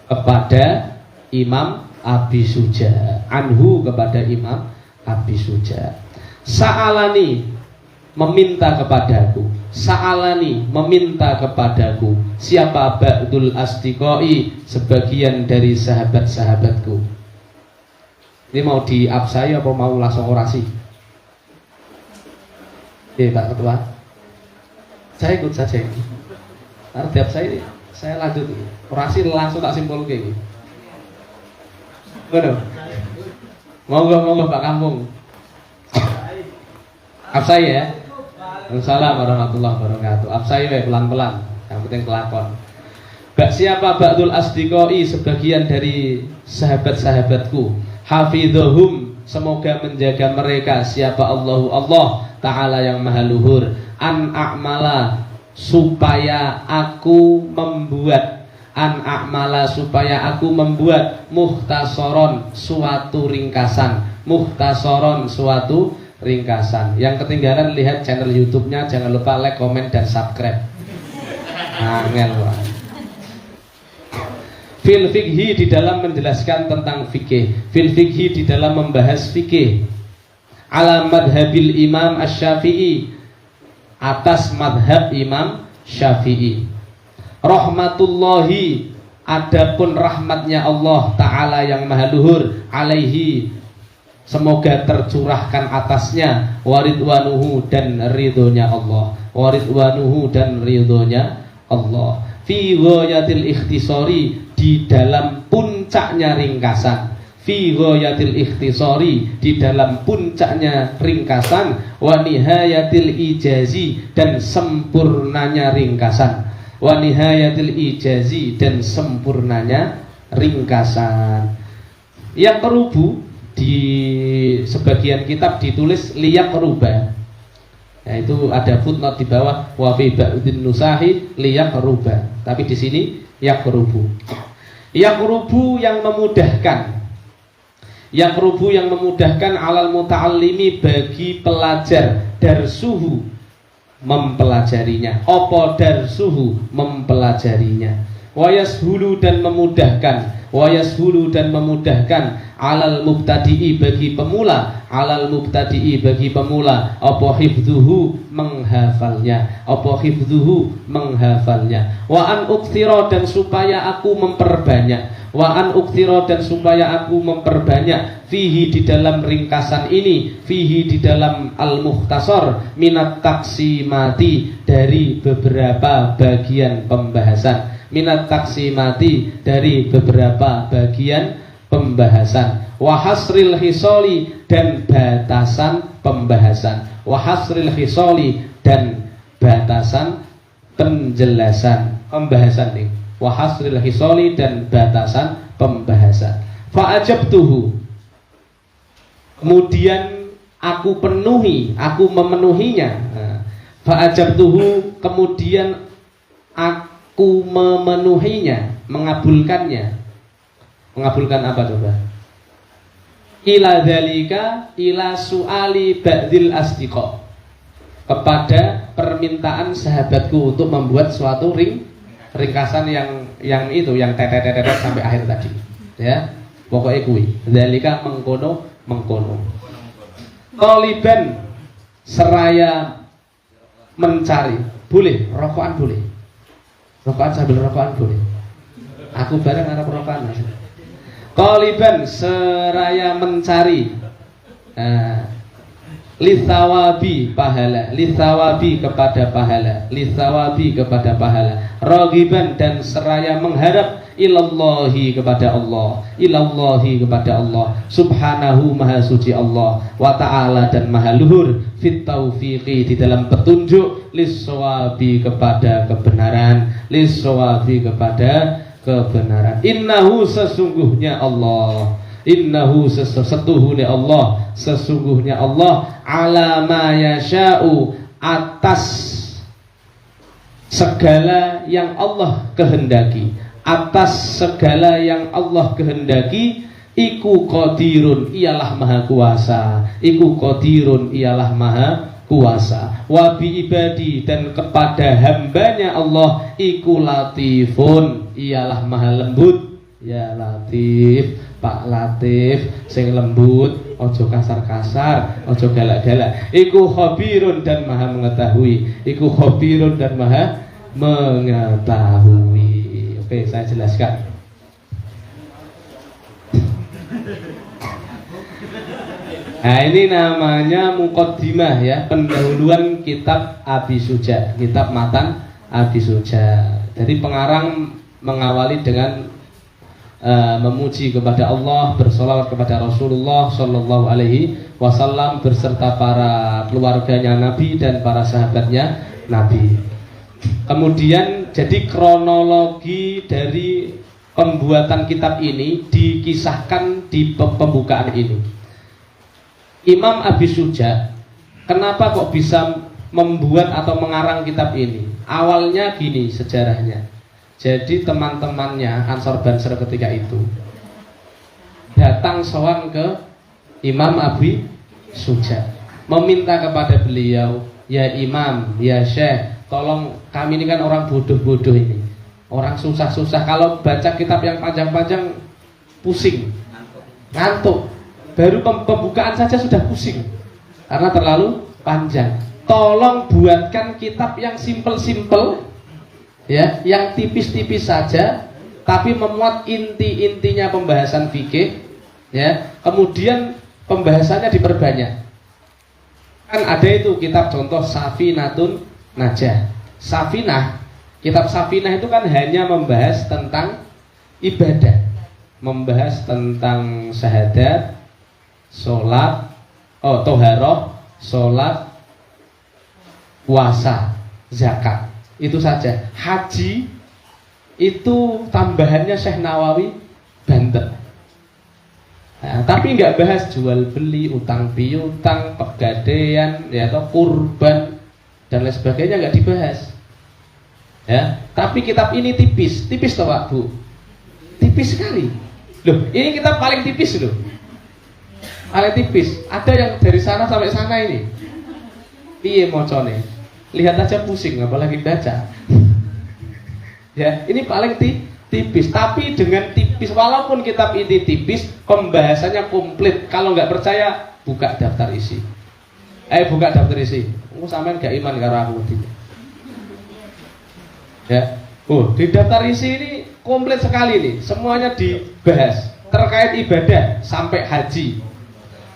S1: kepada Imam Abi Suja, anhu, kepada Imam Abi Suja. Sa'alani, meminta kepadaku. Sa'alani, meminta kepadaku. Siapa? Ba'dul asdiqai, sebagian dari sahabat-sahabatku. Ini mau diabsai apa mau langsung orasi? Pak Ketua, saya ikut saja ini. Karena tiap saya lanjut orasi langsung tak simpul kayak gini. Benar. Monggo Pak Kampung. Absai ya. Assalamualaikum warahmatullahi wabarakatuh. Absai ya pelan-pelan. Yang penting kelakon. Siapa? Ba'dul asdiqai, sebagian dari sahabat-sahabatku. Hafidhuhum, semoga menjaga mereka. Siapa? Allah Ta'ala yang maha luhur. An a'mala, supaya aku membuat. An a'mala, supaya aku membuat. Mukhtasaron, suatu ringkasan. Mukhtasaron, suatu ringkasan. Yang ketinggalan lihat channel YouTube-nya, jangan lupa like, komen, dan subscribe. Angel wah. Fil fikhi, di dalam menjelaskan tentang fikih. Fil fikhi, di dalam membahas fikih. Ala madhabil Imam Asy-Syafi'i, atas madhab Imam Syafi'i. Rahmatullahi, adapun rahmatnya Allah Ta'ala yang maha luhur, alaihi, semoga tercurahkan atasnya, waridwanuhu, dan ridhonya Allah. Waridwanuhu, dan ridhonya Allah. Fi ghayatil ikhtisari, di dalam puncaknya ringkasan. Fi ghayatil ikhtisari, di dalam puncaknya ringkasan. Wa nihayatil ijazi, dan sempurnanya ringkasan. Wa nihayatil ijazi, dan sempurnanya ringkasan. Yaqrubu, di sebagian kitab ditulis liyaqruba. Yaitu ada footnote di bawah, wa fi ba'din nusahi liyaqruba. Tapi di sini yaqrubu. Yaqrubu yang memudahkan. Yaqrubu yang memudahkan alal muta'allimi, bagi pelajar, darsuhu, mempelajarinya. Apa darsuhu? Mempelajarinya. Wa yashulu, dan memudahkan. Wa yashulu, dan memudahkan alal mubtadi'i, bagi pemula. Alal mubtadi'i, bagi pemula. Apa hifdzuhu? Menghafalnya. Apa hifdzuhu? Menghafalnya. Wa an uktsira, dan supaya aku memperbanyak. Wa an uktsira, dan supaya aku memperbanyak. Fihi, di dalam ringkasan ini. Fihi, di dalam al-mukhtasar. Minat taksimati, dari beberapa bagian pembahasan. Minat taksimati, dari beberapa bagian pembahasan. Wa hasril hisoli, dan batasan pembahasan. Wa hasril hisoli, dan batasan penjelasan pembahasan nih. Wa hasril hisoli, dan batasan pembahasan. Fa ajabtuhu, kemudian aku penuhi, aku memenuhinya. Fa ajabtuhu, kemudian aku memenuhinya, mengabulkannya. Mengabulkan apa coba? Ila dzalika, ila su'ali ba'dil asdiqa, kepada permintaan sahabatku untuk membuat suatu ringkasan yang itu, yang tetet sampai akhir tadi. Ya, pokoknya kuwi. Dzalika, mengkono. Taliban, seraya mencari. Boleh, rokokan boleh. Rokokan sambil rokokan boleh. Aku bareng arep rokokan. Taliban, seraya mencari. Lithawabi, pahala. Lithawabi, kepada pahala. Lithawabi, kepada pahala. Ragiban, dan seraya mengharap. Ilallahi, kepada Allah. Ilallahi, kepada Allah. Subhanahu, maha suci Allah. Wa ta'ala, dan maha luhur. Fit taufiqi, di dalam petunjuk. Lissawabi, kepada kebenaran. Lissawabi, kepada kebenaran. Innahu, sesungguhnya Allah. Innahu sesungguhnya Allah ala ma yasha'u, atas segala yang Allah kehendaki, atas segala yang Allah kehendaki, iku qadirun, ialah maha kuasa, iku qadirun, ialah maha kuasa, wa bi ibadi, dan kepada hambanya Allah, iku latifun, ialah maha lembut. Ya Latif, Pak Latif sing lembut, ojo kasar-kasar, ojo galak-galak. Iku khabirun, dan maha mengetahui, iku khabirun, dan maha mengetahui. Oke, saya jelaskan. Nah, ini namanya muqaddimah ya, pendahuluan kitab Abi Suja, kitab Matan Abi Suja. Jadi pengarang mengawali dengan memuji kepada Allah, bersolawat kepada Rasulullah Shallallahu Alaihi Wasallam beserta para keluarganya Nabi dan para sahabatnya Nabi. Kemudian jadi kronologi dari pembuatan kitab ini dikisahkan di pembukaan ini. Imam Abi Suja kenapa kok bisa membuat atau mengarang kitab ini? Awalnya gini sejarahnya. Jadi teman-temannya Ansor Banser ketika itu datang sowan ke Imam Abi Suja, meminta kepada beliau, ya Imam, ya Syekh, tolong kami ini kan orang bodoh-bodoh ini, orang susah-susah, kalau baca kitab yang panjang-panjang pusing, ngantuk, baru pembukaan saja sudah pusing karena terlalu panjang. Tolong buatkan kitab yang simple-simple ya, yang tipis-tipis saja tapi memuat inti-intinya pembahasan fikih ya, kemudian pembahasannya diperbanyak. Kan ada itu kitab contoh Safinatun Najah. Safinah, kitab Safinah itu kan hanya membahas tentang ibadah, membahas tentang syahadat, sholat, toharoh, sholat, puasa, zakat. Itu saja. Haji itu tambahannya Syekh Nawawi Banten. Nah, tapi nggak bahas jual beli, utang piutang, pegadaian, ya atau kurban dan lain sebagainya, nggak dibahas. Ya, tapi kitab ini tipis toh Pak Bu, tipis sekali. Loh, ini kitab paling tipis loh, paling tipis. Ada yang dari sana sampai sana ini. Piye mocone? Lihat aja pusing, apalagi baca. Ya, ini paling tipis. Tapi dengan tipis, walaupun kitab ini tipis, pembahasannya komplit. Kalau nggak percaya, buka daftar isi. Buka daftar isi. Sampean gak iman karo aku. Ya, di daftar isi ini komplit sekali nih. Semuanya dibahas terkait ibadah sampai haji.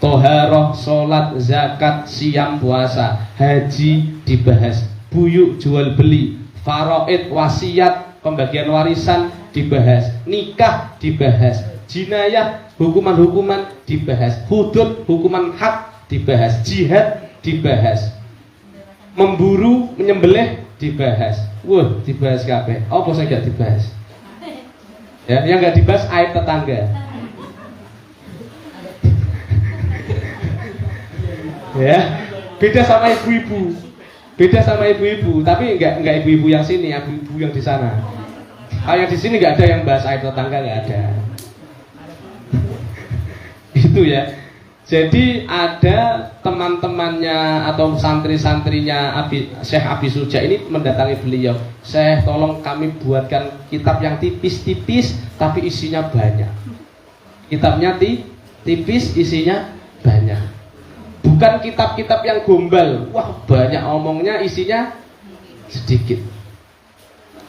S1: Toharoh, sholat, zakat, siam, puasa, haji dibahas, buyuk, jual beli, faraid, wasiat, pembagian warisan dibahas, nikah dibahas, jinayah, hukuman-hukuman dibahas, hudud, hukuman hak dibahas, jihad dibahas, memburu, menyembelih dibahas. Wah, dibahas kabeh. Apa sing gak dibahas? Ya, yang gak dibahas aib tetangga. Ya, beda sama ibu-ibu, tapi enggak ibu-ibu yang sini, ibu-ibu yang di sana. Yang di sini nggak ada yang bahas aib tetangga, nggak ada. Itu ya. Jadi ada teman-temannya atau santri-santrinya Syekh Abi Suja ini mendatangi beliau. Syekh, tolong kami buatkan kitab yang tipis-tipis tapi isinya banyak. Kitabnya tipis, isinya banyak. Bukan kitab-kitab yang gombal, wah banyak omongnya, isinya sedikit.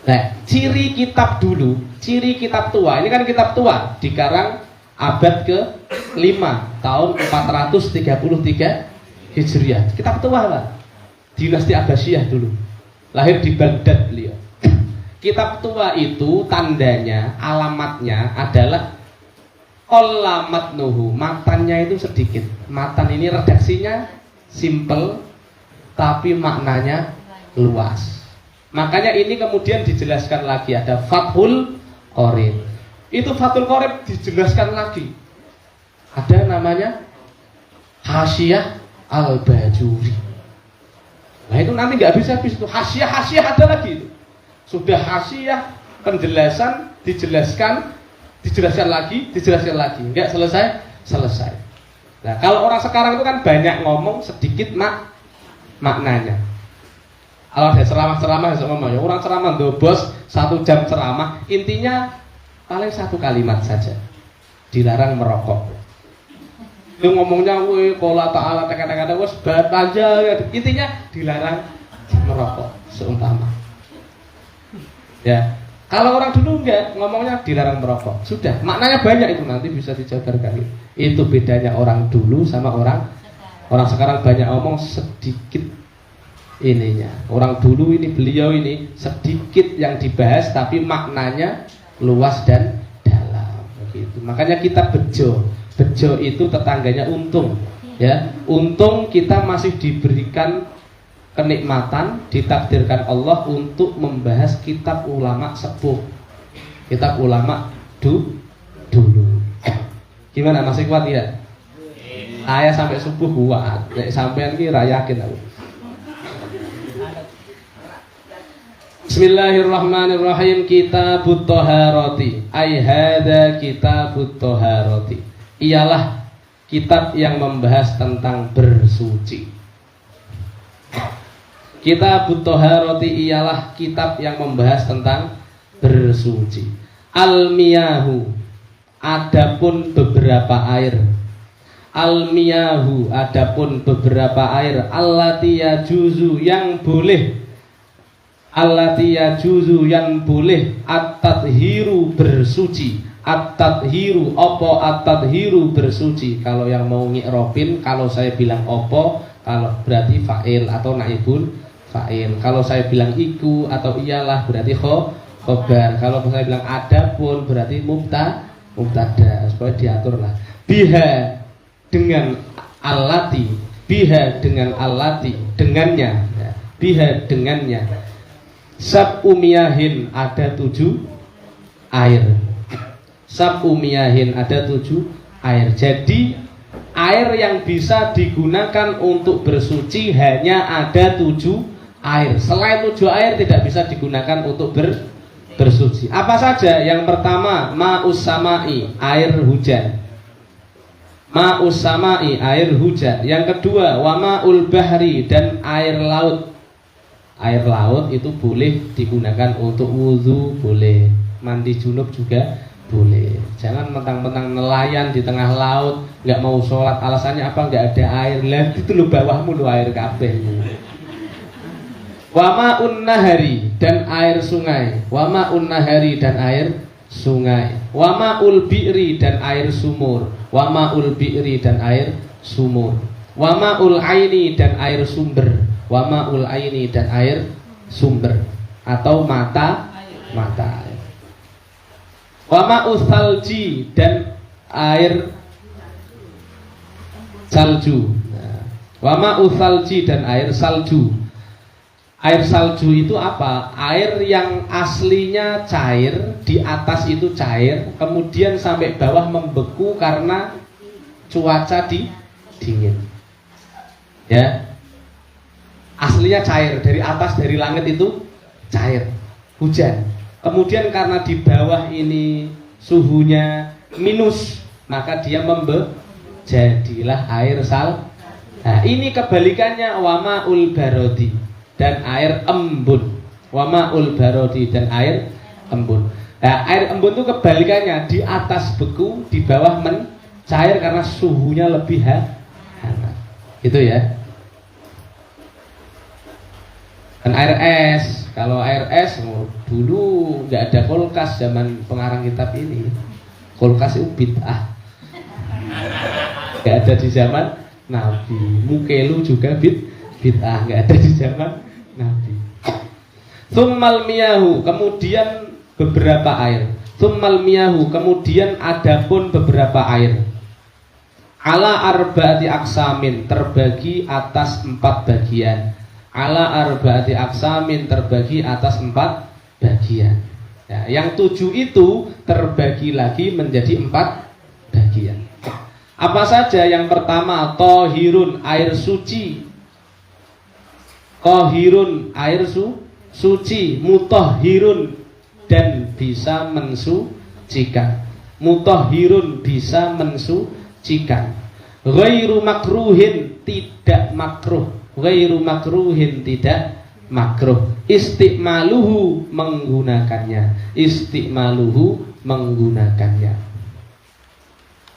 S1: Nah, ciri kitab dulu, ciri kitab tua, ini kan kitab tua, dikarang abad ke-5 tahun 433 Hijriah. Kitab tua lah, dinasti Abbasiyah dulu, lahir di Baghdad beliau. Kitab tua itu tandanya, alamatnya adalah Qalla nuhu, matannya itu sedikit. Matan ini redaksinya simple tapi maknanya luas. Makanya ini kemudian dijelaskan lagi, ada Fathul Qorib. Itu Fathul Qorib dijelaskan lagi. Ada namanya Hasyiyah Al-Bajuri. Nah itu nanti nggak bisa habis itu. Hasyiyah ada lagi itu. Sudah hasyiyah, penjelasan, dijelaskan lagi, nggak selesai. Nah kalau orang sekarang itu kan banyak ngomong, sedikit maknanya. Kalau ada ceramah ya, orang ceramah bos 1 jam ceramah, intinya paling 1 kalimat saja, dilarang merokok. Lu ngomongnya, woi, qola ta'ala, kata-kata bos, aja, intinya dilarang merokok, seumpama. Ya, kalau orang dulu enggak, ngomongnya dilarang merokok. Sudah, maknanya banyak itu, nanti bisa dijabarkan. Itu bedanya orang dulu sama orang sekarang, banyak ngomong, sedikit ininya. Orang dulu ini, beliau ini sedikit yang dibahas tapi maknanya luas dan dalam begitu. Makanya kita bejo itu tetangganya untung, ya. Untung kita masih diberikan kenikmatan, ditakdirkan Allah untuk membahas kitab ulama sepuh, kitab ulama dulu. Gimana, masih kuat ya? Ayah sampai subuh kuat. Sampean ki ra yakin aku. Bismillahirrahmanirrahim. Kitabut Thaharati. Ai hadza kitabut Thaharati. Ialah kitab yang membahas tentang bersuci. Kitabut Thaharati ialah kitab yang membahas tentang bersuci. Al-miyahu, adapun beberapa air. Al-miyahu, adapun beberapa air. Allati yajuzu, yang boleh. Allati yajuzu, yang boleh. At-tadhiru, bersuci. At-tadhiru, opo at-tadhiru, bersuci. Kalau yang mau ngi'robin, kalau saya bilang opo, kalau berarti fa'il atau naibul fa'il. Kalau saya bilang iku atau iyalah berarti khobar. Kalau saya bilang adapun berarti mubtada. Supaya diatur lah. Biha, dengan allati. Biha, dengan allati, dengannya ya. Biha, dengannya. Sab'umiyahin, ada 7 air. Sab'umiyahin, ada 7 air. Jadi air yang bisa digunakan untuk bersuci hanya ada 7 air. Selain 7 air tidak bisa digunakan untuk bersuci. Apa saja? Yang pertama, ma'us sama'i, air hujan. Ma'us sama'i, air hujan. Yang kedua, wa ma'ul bahri, dan air laut. Air laut itu boleh digunakan untuk wudhu, boleh. Mandi junub juga boleh. Jangan mentang-mentang nelayan di tengah laut nggak mau sholat, alasannya apa? Nggak ada air. Lah itu lu bawahmu lu air kabeh. Wa ma'un nahari, dan air sungai. Wa ma'un nahari, dan air sungai. Wa ma'ul bi'ri, dan air sumur. Wa ma'ul bi'ri, dan air sumur. Wa ma'ul aini, dan air sumber. Wa ma'ul aini, dan air sumber atau mata air. Wa ma'us salji, dan air salju. Wa ma'us salji, dan air salju. Air salju itu apa? Air yang aslinya cair, di atas itu cair, kemudian sampai bawah membeku karena cuaca dingin. Ya. Aslinya cair, dari atas, dari langit itu cair, hujan. Kemudian karena di bawah ini suhunya minus, maka dia jadilah air sal. Nah, ini kebalikannya, wama'ul barodi, dan air embun. Wama'ul barodi, dan air embun. Nah, air embun itu kebalikannya, di atas beku, di bawah mencair karena suhunya lebih hangat. Itu ya. Dan air es, kalau air es dulu nggak ada kulkas zaman pengarang kitab ini. Kulkas itu bid'ah, nggak ada di zaman Nabi. Mukelu juga bid'ah, nggak ada di zaman Nabi. Tsummal miyahu, kemudian beberapa air. Tsummal miyahu, kemudian adapun beberapa air. Ala arba'ati aksamin, terbagi atas 4 bagian. Ala arba'ati aksamin, terbagi atas 4 bagian. Ya, yang 7 itu terbagi lagi menjadi 4 bagian. Apa saja? Yang pertama, tohirun, air suci. Tohirun, air suci. Mutohirun, dan bisa mensucikan. Mutohirun, bisa mensucikan. Ghairu makruhin, tidak makruh. Ghairu makruhin, tidak makruh. Istimaluhu, menggunakannya. Istimaluhu, menggunakannya.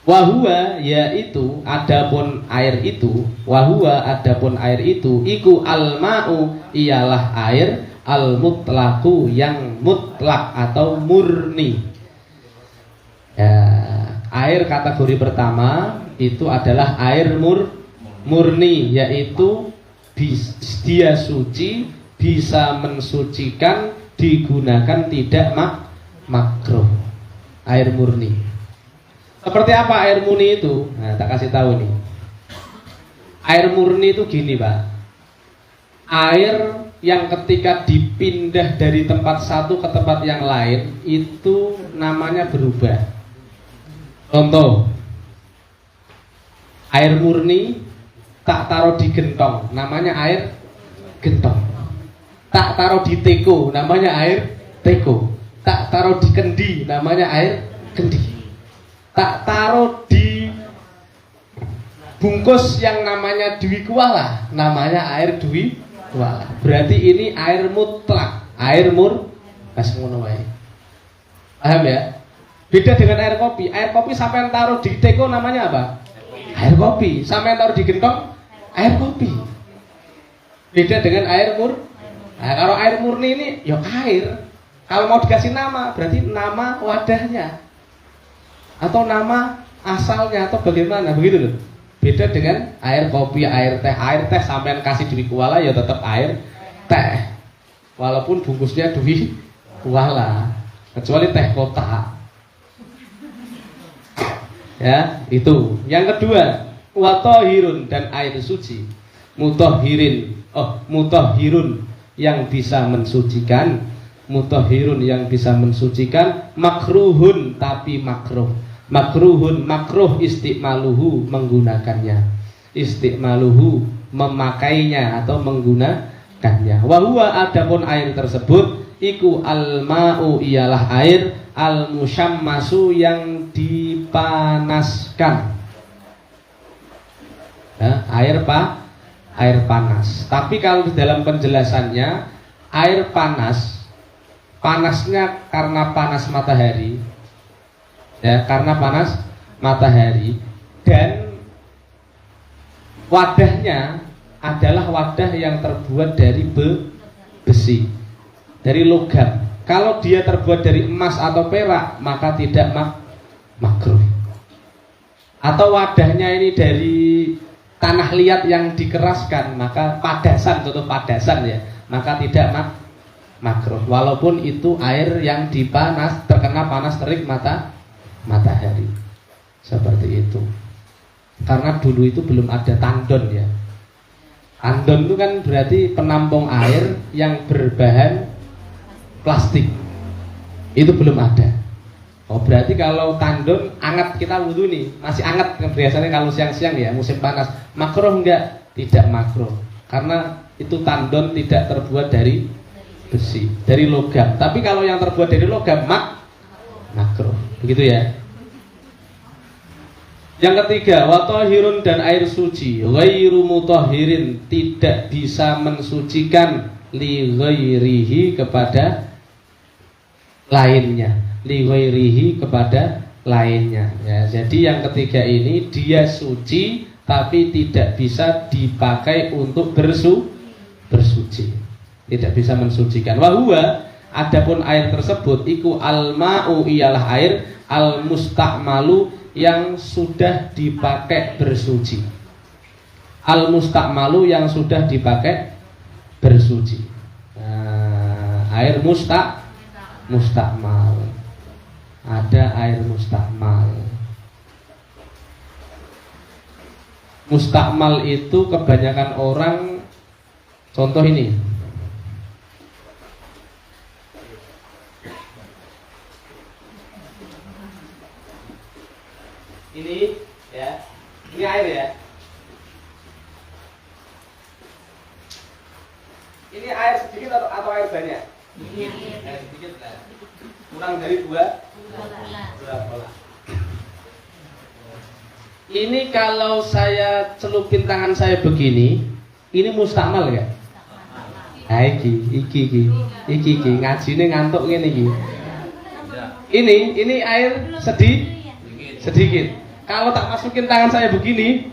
S1: Wahua, yaitu adapun air itu. Wahua, adapun air itu. Iku alma'u, ialah air. Al-mutlaku, yang mutlak atau murni. Ya, air kategori pertama itu adalah air murni, yaitu dia suci, bisa mensucikan, digunakan, tidak makruh. Air murni. Seperti apa air murni itu? Nah, tak kasih tahu nih. Air murni itu gini, Pak. Air yang ketika dipindah dari tempat satu ke tempat yang lain itu namanya berubah. Contoh, air murni tak taruh di gentong, namanya air gentong. Tak taruh di teko, namanya air teko. Tak taruh di kendi, namanya air kendi. Tak taruh di bungkus yang namanya dwi kuala, namanya air dwi kuala. Berarti ini air mutlak, air kas ngono wae. Paham ya? Beda dengan air kopi. Air kopi sampai taruh di teko namanya apa? Air kopi. Sampai taruh di gentong, air kopi. Beda dengan air Nah, kalau air murni ini ya air. Kalau mau dikasih nama, berarti nama wadahnya atau nama asalnya atau bagaimana, begitu loh. Beda dengan air kopi, air teh. Air teh sampean kasih dwi kuala ya tetap air teh, walaupun bungkusnya dwi kuala, kecuali teh kotak. Ya, itu. Yang kedua, watohirun, dan air suci. Mutohirun yang bisa mensucikan. Mutohirun yang bisa mensucikan. Makruhun, tapi makruh. Makruhun, makruh istimaluhu, menggunakannya. Istimaluhu, memakainya atau menggunakannya. Wahua, adapun air tersebut, iku alma'u, ialah air, al-musyammasu, yang dipanaskan. Ya, air panas. Tapi kalau di dalam penjelasannya, air panas, panasnya karena panas matahari. Ya, karena panas matahari, dan wadahnya adalah wadah yang terbuat dari besi, dari logam. Kalau dia terbuat dari emas atau perak, maka tidak makruh. Atau wadahnya ini dari tanah liat yang dikeraskan, maka padasan, contoh padasan ya, maka tidak makruh. Walaupun itu air yang terkena panas terik matahari, seperti itu. Karena dulu itu belum ada tandon ya. Tandon itu kan berarti penampung air yang berbahan plastik. Itu belum ada. Oh, berarti kalau tandon anget, kita wudhu nih masih anget. Biasanya kalau siang-siang ya, musim panas, makruh enggak? Tidak makruh. Karena itu tandon tidak terbuat dari besi, dari logam. Tapi kalau yang terbuat dari logam makruh. Begitu ya. Yang ketiga, watohirun, dan air suci. Ghairu mutohirin, tidak bisa mensucikan, li ghairihi, kepada lainnya. Li ghairihi, kepada lainnya ya. Jadi yang ketiga ini, dia suci tapi tidak bisa dipakai untuk bersuci. Tidak bisa mensucikan. Wahua, adapun air tersebut, iku alma'u, ialah air, al-mustakmalu, yang sudah dipakai bersuci. Al-mustakmalu, yang sudah dipakai bersuci. Nah, air mustakmal. Ada air mustakmal. Mustakmal itu kebanyakan orang, contoh ini. Ini Ya. Ini air ya. Ini air sedikit atau air banyak? Air sedikit lah. Kurang dari 2 bola. Ini kalau saya celupin tangan saya begini, ini mustakmal ya? Ah, iki ngajine ngantuk ngene iki. Ini air sedikit. Kalau tak masukin tangan saya begini,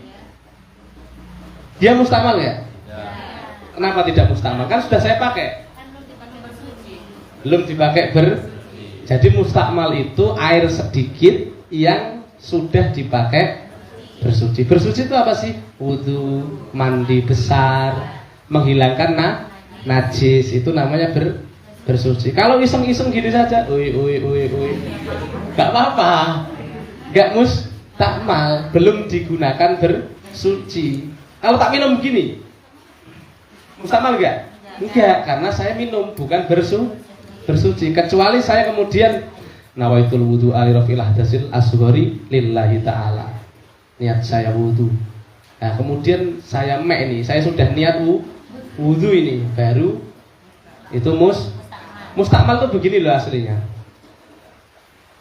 S1: dia mustakmal ya? Kenapa tidak mustakmal? Kan sudah saya pakai. Belum dipakai Jadi mustakmal itu air sedikit yang sudah dipakai bersuci. Bersuci itu apa sih? Wudu, mandi besar, menghilangkan najis, itu namanya bersuci. Kalau iseng-iseng gini saja, gak apa-apa, gak mustakmal, belum digunakan bersuci. Kalau tak minum gini, mustakmal enggak? Enggak, karena saya minum bukan bersuci. Kecuali saya kemudian nawaitul wudu alirafil ahdasil asghari lillahi ta'ala, niat saya wudu. Nah kemudian saya saya sudah niat wudu ini, baru itu mustakmal tuh begini loh aslinya.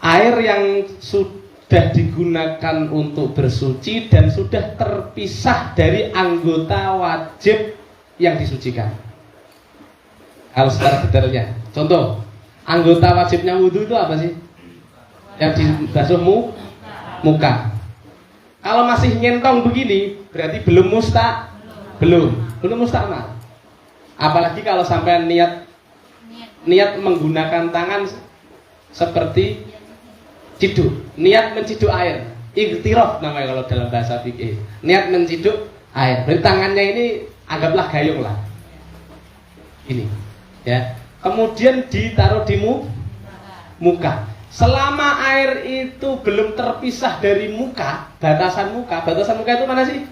S1: Air yang sudah digunakan untuk bersuci dan sudah terpisah dari anggota wajib yang disucikan. Kalau secara detailnya, contoh, anggota wajibnya wudu itu apa sih? Yang dibasuh muka. Kalau masih nyentong begini, berarti belum mustakmal. Apalagi kalau sampai niat menggunakan tangan seperti ciduk, niat menciduk air, ightiraf namanya kalau dalam bahasa fikih. Niat menciduk air, berarti tangannya ini anggaplah gayung lah. Ini, ya. Kemudian ditaruh di muka. Selama air itu belum terpisah dari muka, batasan muka itu mana sih?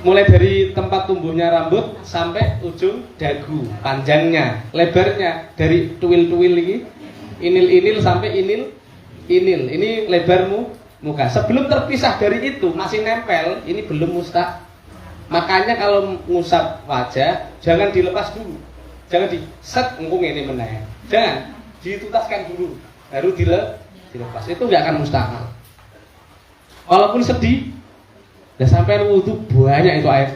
S1: Mulai dari tempat tumbuhnya rambut sampai ujung dagu, panjangnya, lebarnya dari tuil-tuil ini, inil-inil sampai inil. Ini lebar muka. Sebelum terpisah dari itu masih nempel, ini belum mustak. Makanya kalau ngusap wajah jangan dilepas dulu. Jangan di-set ngkung ini meneh. Jangan ditutaskan dulu, baru dilepas. Itu nggak akan mustakmal. Walaupun sedih, dan sampai wudu banyak itu air.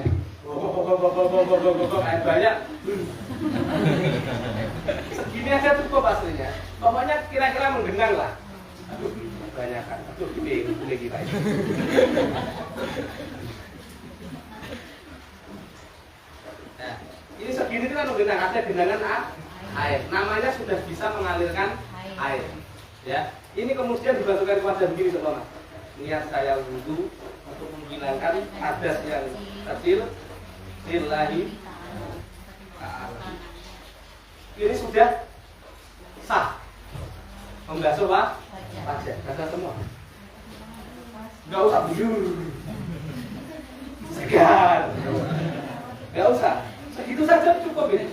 S1: Air banyak. Segini aja cukup aslinya. Pokoknya kira-kira menggenang lah. Aduh, banyak kan. Aduh, boleh kita ini. Nah, ini segini itu kan menggenang, ada genangan air. Namanya sudah bisa mengalirkan air. Ya, ini kemudian dibantukan wajah begini teman-teman. Niat saya wudu untuk menghilangkan hadas yang kecil lillahi ta'ala. Ini sudah sah. Membasuh wajah. Kata semua. Enggak usah bujur. Segar. Enggak usah. Segitu saja cukup ya.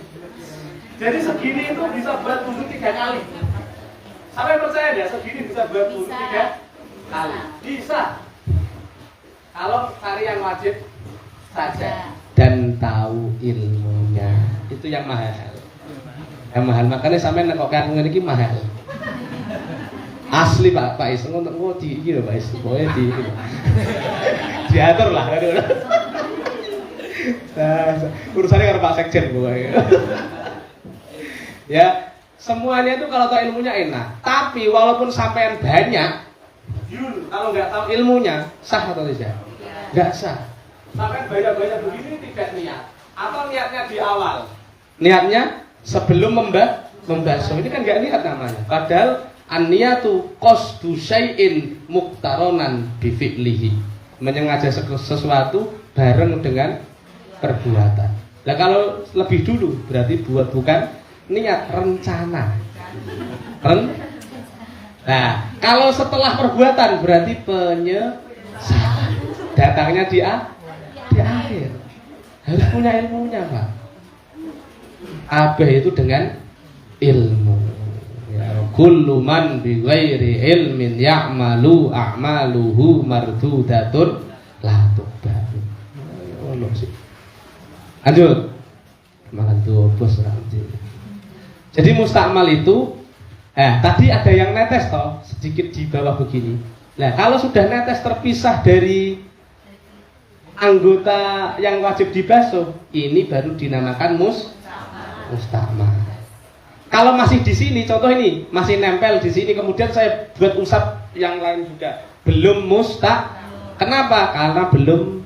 S1: Jadi segini itu bisa buat wudu 3 kali. Sampai percaya deh, segini bisa buat wudu 3 kali. Bisa. Kalau cari yang wajib saja dan tahu ilmunya, itu yang mahal. Yang mahal, makanya sampai nekokkan ngene iki mahal. Asli Pak Is, ngono di iki lho Pak Is, pokoke diatur lah. Urusannya karo Pak Sekjen pokoknya. Ya, semuanya itu kalau tahu ilmunya enak. Tapi walaupun sampean banyak, kalau nggak tahu ilmunya, sah atau tidak? Nggak sah. Sampai banyak-banyak begini tidak niat. Atau niatnya di awal. Niatnya sebelum membasuh. Ini kan nggak niat namanya. Padahal an-niyatu qasdu syai'in muqtaronan bi fi'lihi. Menyengaja sesuatu bareng dengan perbuatan. Nah kalau lebih dulu berarti bukan niat, rencana. Nah, kalau setelah perbuatan berarti penyesalan. Datangnya di akhir. Harus punya ilmunya, Pak. Abah itu dengan ilmu. Ya, kullu man bi ghairi ilmin ya'malu a'maluhu mardudatun la tuqbalu. Ono sih. Lanjut. Malah tuh bos nanti. Jadi mustakmal itu tadi ada yang netes toh sedikit di bawah begini. Nah, kalau sudah netes terpisah dari anggota yang wajib dibasuh, ini baru dinamakan mustakmal. Kalau masih di sini, contoh ini masih nempel di sini, kemudian saya buat usap yang lain juga, belum Kenapa? Karena belum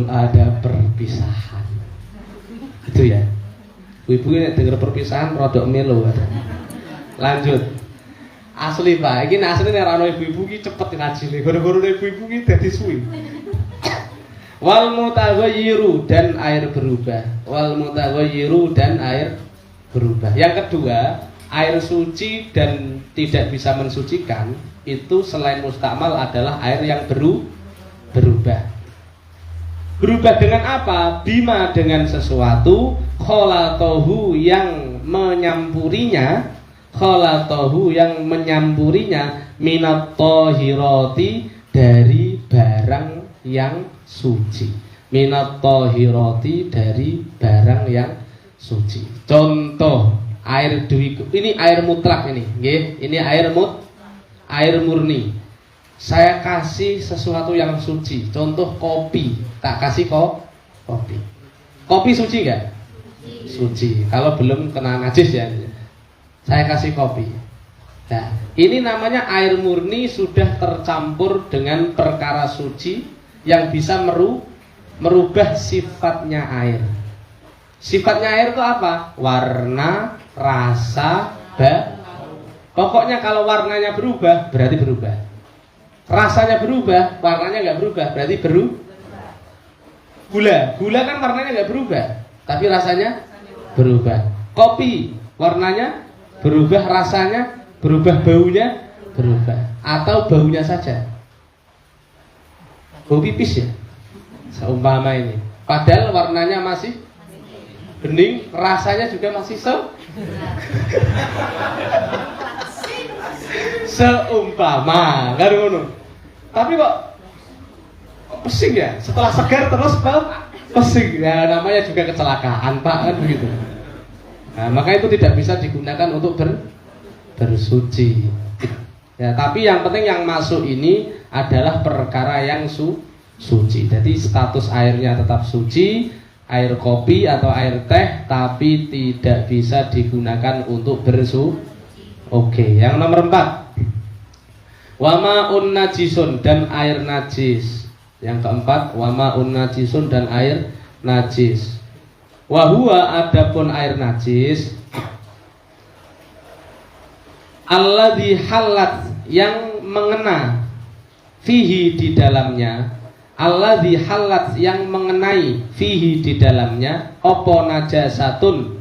S1: ada perpisahan. Itu ya. Ibu ini dengar perpisahan rodok melo. Lanjut. Asli Pak, ini asli nek ana ibu-ibu iki cepet ngaji. Goro-goro ibu-ibu iki dadi suwi. Wal mutaghayyiru dan air berubah. Wal mutaghayyiru dan air berubah. Yang kedua, air suci dan tidak bisa mensucikan itu selain mustakmal adalah air yang berubah. Berubah dengan apa? Bima dengan sesuatu, kholatohu yang menyampurinya, minat tohiroti dari barang yang suci. Minat tohiroti dari barang yang suci. Contoh air dewi, ini air mutlak ini, ini air murni. Saya kasih sesuatu yang suci, contoh kopi, tak kasih kopi. Kopi suci nggak? Suci. Kalau belum kena najis ya, saya kasih kopi. Nah, ini namanya air murni sudah tercampur dengan perkara suci yang bisa merubah sifatnya air. Sifatnya air itu apa? Warna, rasa, pokoknya kalau warnanya berubah, berarti berubah. Rasanya berubah, warnanya nggak berubah, berarti Gula kan warnanya nggak berubah, tapi rasanya berubah. Kopi, warnanya berubah, rasanya berubah, baunya berubah, atau baunya saja. Bau pipis ya, seumpama ini. Padahal warnanya masih bening, rasanya juga masih seumpama, kan ngono. Tapi kok pesing ya, setelah segar terus pesing ya, namanya juga kecelakaan Pak, kan begitu. Nah, maka itu tidak bisa digunakan untuk bersuci ya. Tapi yang penting yang masuk ini adalah perkara yang suci. Jadi status airnya tetap suci, air kopi atau air teh, tapi tidak bisa digunakan untuk Oke, yang nomor 4, wama'un najisun dan air najis. Yang keempat, wama'un najisun dan air najis. Wahua adapun air najis, alladzi halat yang mengena, fihi di dalamnya, alladzi halat yang mengenai, fihi di dalamnya, opo najasatun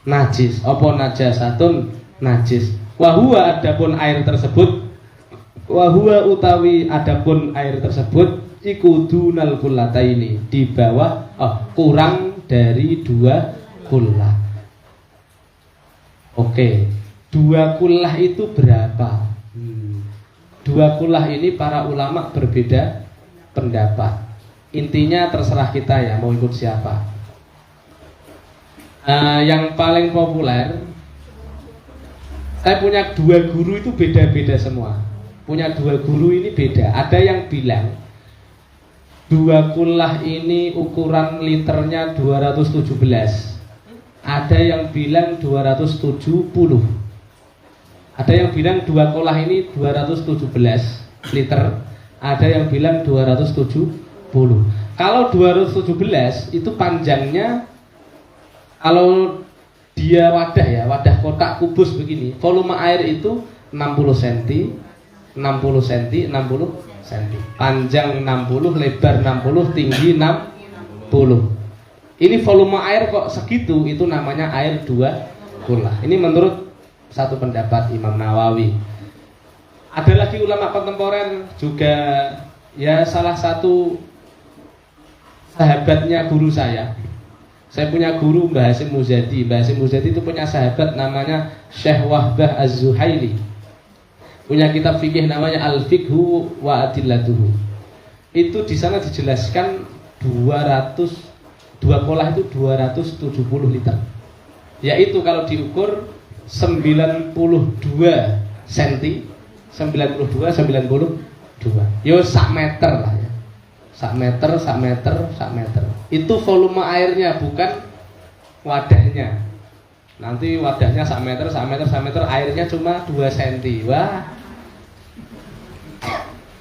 S1: najis, opo najasatun najis. Wahua adapun air tersebut, wahua utawi adapun air tersebut, iku dunal kullataini, di bawah kurang dari 2 kullah. Oke, 2 kullah itu berapa? 2 kullah ini para ulama berbeda pendapat. Intinya terserah kita ya, mau ikut siapa. Yang paling populer, saya punya 2 guru itu beda-beda semua. Punya 2 guru ini beda. Ada yang bilang 2 kullah ini ukuran liternya 217. Ada yang bilang 270. Ada yang bilang 2 kullah ini 217 liter. Ada yang bilang 270. Kalau 217 itu panjangnya, kalau dia wadah ya, wadah kotak kubus begini, volume air itu 60 cm, 60 cm, 60 cm, panjang 60, lebar 60, tinggi 60. Ini volume air kok segitu, itu namanya air 2 kullah. Ini menurut satu pendapat Imam Nawawi. Ada lagi ulama kontemporer juga, ya salah satu sahabatnya guru saya, Saya punya guru Mbah Hasyim Muzadi. Mbah Hasyim Muzadi itu punya sahabat namanya Syekh Wahbah Az-Zuhaili. Punya kitab fikih namanya Al-Fiqhu wa Adillatuhu. Itu di sana dijelaskan 2 kolah itu 270 liter. Yaitu kalau diukur 92 cm, 92. Yo sak meter lah ya. Sak meter. Itu volume airnya, bukan wadahnya. Nanti wadahnya sak meter, airnya cuma 2 cm. Wah.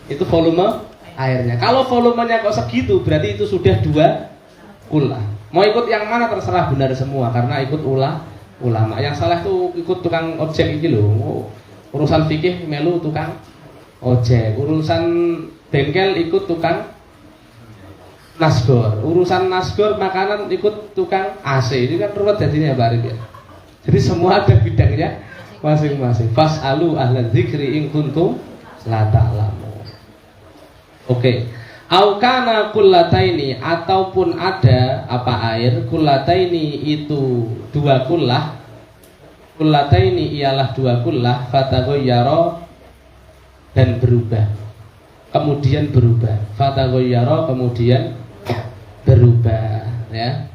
S1: Itu volume airnya. Kalau volumenya kok segitu, berarti itu sudah 2 kullah. Mau ikut yang mana terserah, benar semua karena ikut ulama. Yang salah tuh ikut tukang ojek iki lho. Urusan fikih melu tukang ojek, urusan bengkel ikut tukang nasgor, urusan nasgor makanan ikut tukang AC. Ini kan ruwet jadinya Pak Arif ya. Jadi semua ada bidangnya masing-masing. Fas'alu ahla dzikri in kuntum la ta'lamun. Oke. Au kana kullataini, ataupun ada apa air kullataini itu 2 kullah. Kullataini ialah 2 kullah, fataghayyara dan berubah. Kemudian berubah. Fataghayyara kemudian berubah ya.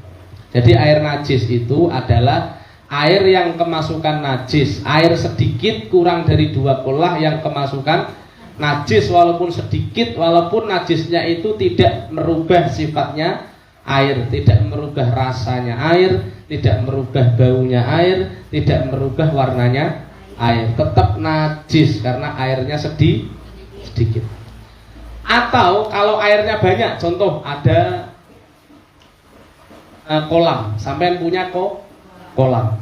S1: Jadi air najis itu adalah air yang kemasukan najis, air sedikit kurang dari 2 kullah yang kemasukan najis, walaupun sedikit, walaupun najisnya itu tidak merubah sifatnya air, tidak merubah rasanya air, tidak merubah baunya air, tidak merubah warnanya air, tetap najis karena airnya sedikit. Atau kalau airnya banyak, contoh ada kolam, sampean punya kolam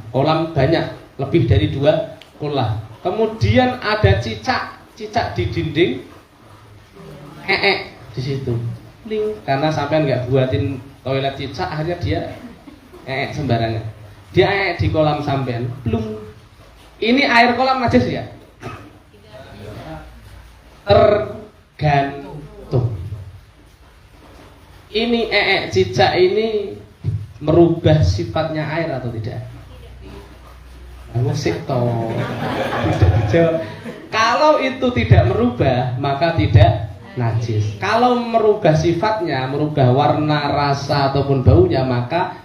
S1: banyak, lebih dari 2 kullah. Kemudian ada cicak di dinding, di situ, karena sampean nggak buatin toilet cicak, akhirnya dia sembarangan. Dia di kolam sampean, belum. Ini air kolam najis ya? Tergantung. Ini cicak ini merubah sifatnya air atau tidak? Musik toh. Tidak dijawab. Kalau itu tidak merubah, maka tidak najis. Kalau merubah sifatnya, merubah warna, rasa ataupun baunya, maka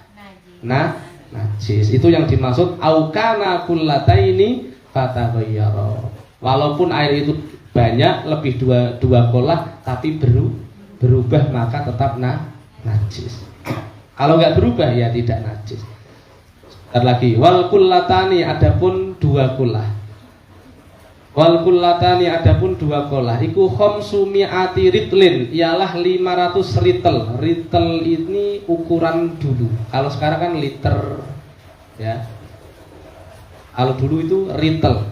S1: najis. Itu yang dimaksud aukana kullataini fataghayyara. Walaupun air itu banyak, lebih 2 kullah, tapi berubah maka tetap najis. Kalau nggak berubah ya tidak najis. Sebentar lagi. Wal kullatani adapun 2 kullah. Wal kullatani adapun 2 kullah. Iku khamsumi'ati ritlin, ialah 500 ritel. Ritel ini ukuran dulu. Kalau sekarang kan liter ya. Kalau dulu itu ritel.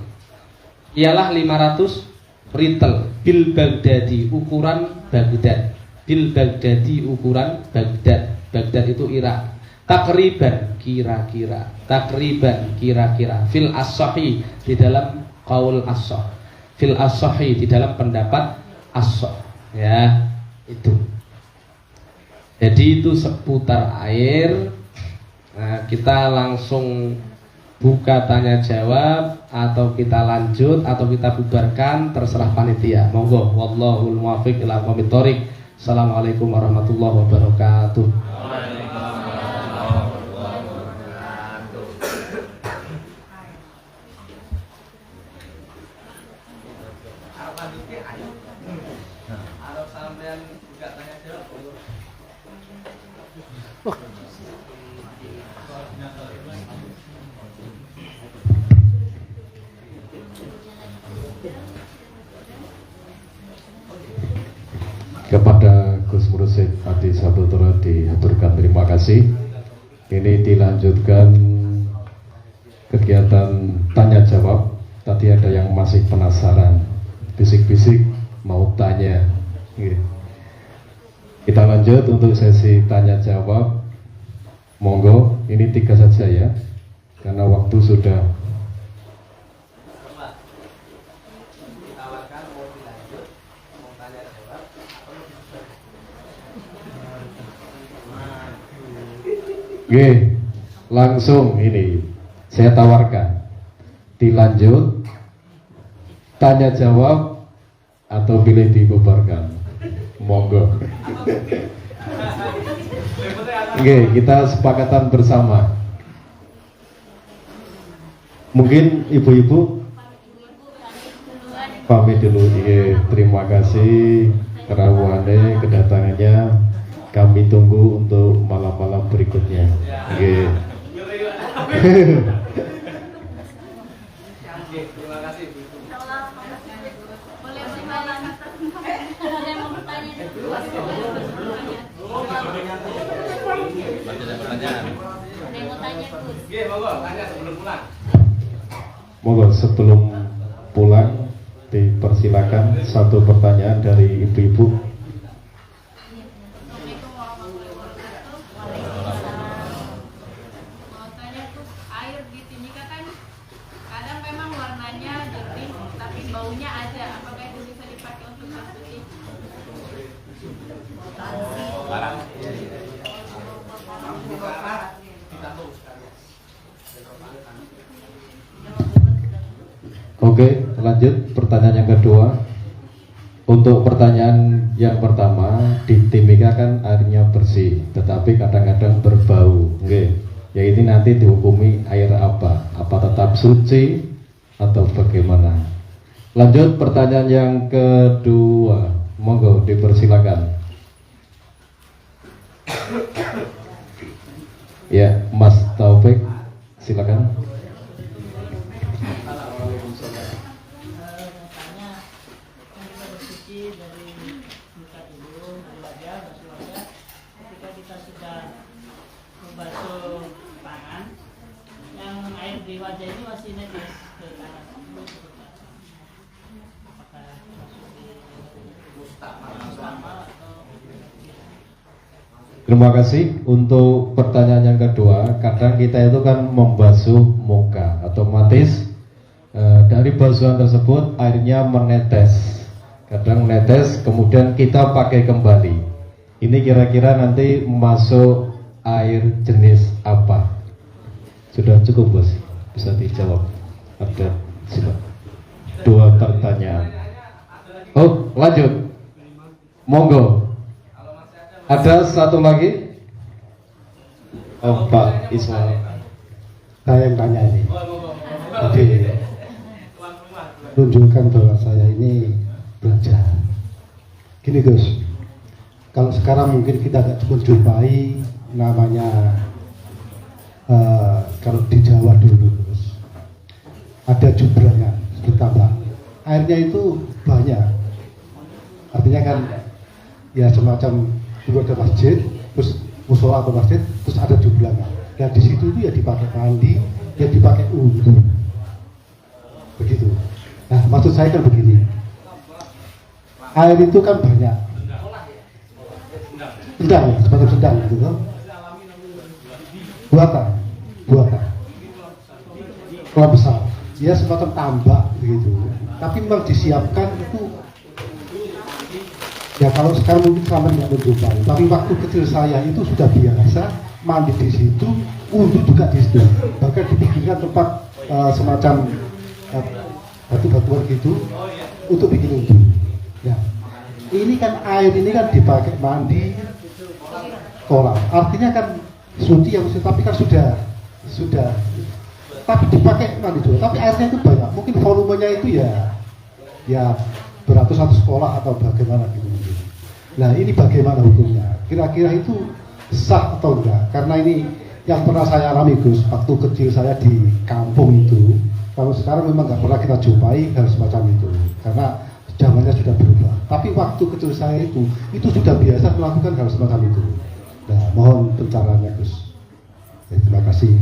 S1: Ialah 500 ritel. Bil Baghdadi, ukuran Baghdad. Bil Baghdadi, ukuran Baghdad. Baghdad itu Irak. Takriban, kira-kira. Takriban, kira-kira. Fil as-sahih, di dalam qaul as-sah. Fil as-sahih, di dalam pendapat as-sah. Ya, itu. Jadi itu seputar air. Nah, kita langsung buka tanya jawab, atau kita lanjut, atau kita bubarkan, terserah panitia. Monggo, wallahul muwaffiq ila aqwamit thoriq. Assalamualaikum warahmatullahi wabarakatuh.
S4: Kepada Gus Mursyid Adi Saputra diaturkan terima kasih. Ini dilanjutkan kegiatan tanya jawab. Tadi ada yang masih penasaran, bisik-bisik mau tanya. Kita lanjut untuk sesi tanya jawab. Monggo, ini 3 saja ya, karena waktu sudah. Oke, langsung ini saya tawarkan dilanjut tanya jawab atau pilih dibubarkan. Monggo. Oke, kita sepakatan bersama. Mungkin ibu-ibu pamit dulu. Oke, terima kasih kerawuannya, kedatangannya. Kami tunggu untuk malam-malam berikutnya. Oke.
S2: Terima kasih.
S5: Boleh silakan. Ada yang mau bertanya?
S2: Masih ada pertanyaan?
S5: Ada yang mau tanya, Gus?
S2: Oke, monggo tanya sebelum pulang.
S4: Monggo sebelum pulang dipersilakan satu pertanyaan dari ibu-ibu.
S5: Assalamualaikum warahmatullahi wabarakatuh. Waalaikumsalam. Mau tanya, Gus, air di Timika kan kadang memang warnanya jernih, tapi baunya ada. Apakah itu bisa dipakai untuk bersih?
S2: Barang.
S4: Oke, lanjut pertanyaan yang kedua. Untuk pertanyaan yang pertama, di Timika kan airnya bersih, tetapi kadang-kadang berbau. Oke, ya ini nanti dihukumi air apa? Apa tetap suci atau bagaimana? Lanjut pertanyaan yang kedua, monggo dipersilakan. Ya, Mas Taufik, silakan.
S6: Bersuci dari muka dulu, dari wajah, basuh wajah. Ketika kita sudah membasuh tangan, yang air di wajah ini masih netes ke tangan. Apakah masuk di mustama atau?
S4: Terima kasih. Untuk pertanyaan yang kedua, kadang kita itu kan membasuh muka, otomatis dari basuhan tersebut airnya menetes. Kadang menetes, kemudian kita pakai kembali. Ini kira-kira nanti masuk air jenis apa? Sudah cukup, Bos? Bisa dijawab. Ada dua pertanyaan. Oh, lanjut. Monggo. Ada satu lagi? Oh, Pak Ismail.
S3: Saya yang tanya ini. Jadi tunjukkan bahwa saya ini belajar. Gini Gus, kalau sekarang mungkin kita nggak cuma jumpai namanya kalau di Jawa dulu Gus, ada jubrangan ditambah airnya itu banyak. Artinya kan ya semacam dulu ada masjid, terus musola atau masjid, terus ada jubrangan. Dan di situ itu ya dipakai mandi, ya dipakai wudhu, begitu. Nah maksud saya kan begini. Air itu kan banyak, sedang ya, semacam sedang gitu, buatan, kalau besar, ya semacam tambak begitu. Tapi memang disiapkan itu, ya kalau sekarang mungkin selama nggak menjumpai, tapi waktu kecil saya itu sudah biasa mandi di situ, wudhu juga di situ, bahkan dibikinkan tempat semacam batu-batuan gitu untuk bikin wudhu. Ya, ini kan air ini kan dipakai mandi kolam, artinya kan suci yang tapi kan sudah, tapi dipakai mandi juga, tapi airnya itu banyak, mungkin volumenya itu ya beratus-ratus sekolah atau bagaimana gitu. Nah ini bagaimana hukumnya? Kira-kira itu sah atau enggak? Karena ini yang pernah saya alami Gus, waktu kecil saya di kampung itu, kalau sekarang memang nggak pernah kita jumpai hal semacam itu, karena zamannya sudah berubah. Tapi waktu kecil saya itu sudah biasa melakukan hal semacam itu. Nah, mohon pencerahannya Gus. Ya, terima kasih.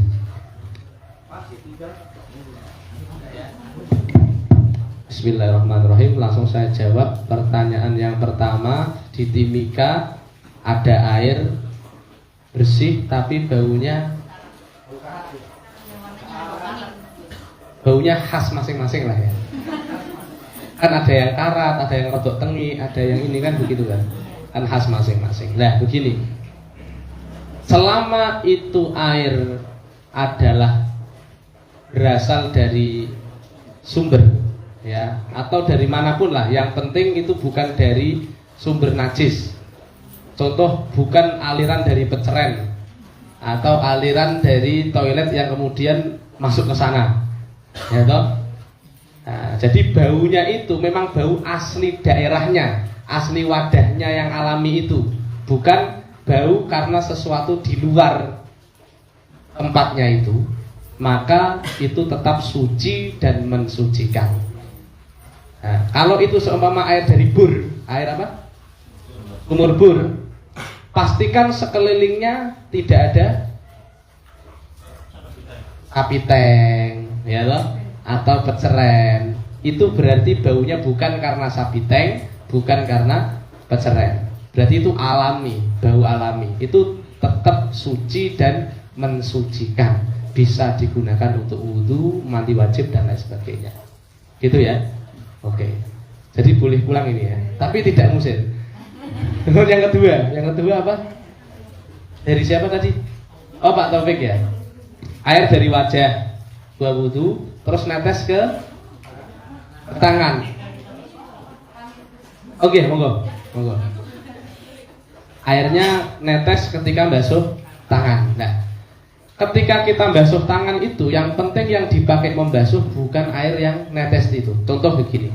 S1: Bismillahirrahmanirrahim. Langsung saya jawab pertanyaan yang pertama. Di Timika ada air bersih tapi baunya khas masing-masing lah ya. Kan ada yang karat, ada yang rodok tengi, ada yang ini kan begitu kan khas masing-masing. Nah begini, selama itu air adalah berasal dari sumber ya, atau dari manapun lah, yang penting itu bukan dari sumber najis. Contoh, bukan aliran dari peceren atau aliran dari toilet yang kemudian masuk ke sana, ya toh. Nah, jadi baunya itu memang bau asli daerahnya, asli wadahnya yang alami itu, bukan bau karena sesuatu di luar tempatnya itu, maka itu tetap suci dan mensucikan. Nah, kalau itu seumpama air dari bur, air apa? Sumur bur, pastikan sekelilingnya tidak ada kapiteng, ya loh, atau peceren. Itu berarti baunya bukan karena sapiteng, bukan karena peceren. Berarti itu alami, bau alami. Itu tetap suci dan mensucikan. Bisa digunakan untuk wudhu, mandi wajib dan lain sebagainya. Gitu ya. Oke. Jadi boleh pulang ini ya. Tapi tidak musir. Yang kedua apa? Dari siapa tadi? Oh, Pak Taufik ya. Air dari wajah, gua wudhu, terus netes ke tangan. Oke, monggo. Airnya netes ketika basuh tangan. Nah, ketika kita basuh tangan itu, yang penting yang dipakai membasuh bukan air yang netes itu. Contoh begini.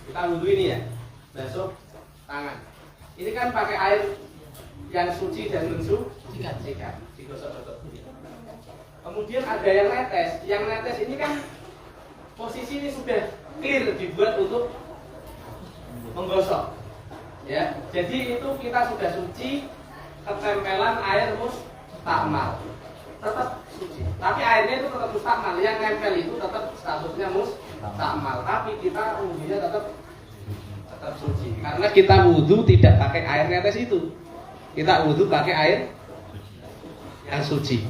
S1: Kita wudhu ini ya, basuh tangan. Ini kan pakai air yang suci dan mensucikan, digosok-gosok. Kemudian ada yang netes. Yang netes ini kan posisi ini sudah clear, dibuat untuk menggosok. Ya, jadi itu kita sudah suci, ketempelan air mustakmal, tetap suci. Tapi airnya itu tetap mustakmal, yang nempel itu tetap statusnya mustakmal. Tapi kita wudhunya tetap suci. Karena kita wudhu tidak pakai air netes itu, kita wudhu pakai air yang suci.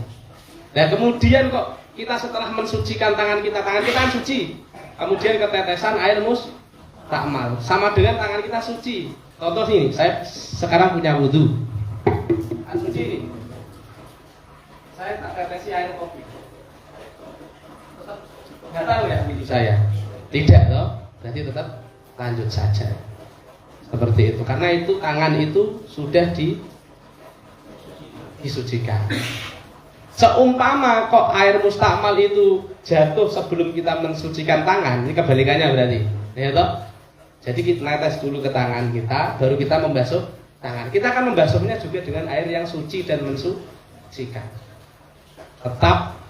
S1: Dan kemudian kok kita setelah mensucikan tangan kita kan suci, kemudian ketetesan air mustakmal, sama dengan tangan kita suci. Contoh nih, saya sekarang punya wudhu, kan suci nih. Saya tak tetesi air kopi, tetap nggak tahu ya wudhu saya. Tidak loh, berarti tetap lanjut saja. Seperti itu, karena itu tangan itu sudah disucikan. Seumpama kok air mustakmal itu jatuh sebelum kita mensucikan tangan, ini kebalikannya berarti, ya toh? Jadi kita netes dulu ke tangan kita, baru kita membasuh tangan. Kita akan membasuhnya juga dengan air yang suci dan mensucikan. Tetap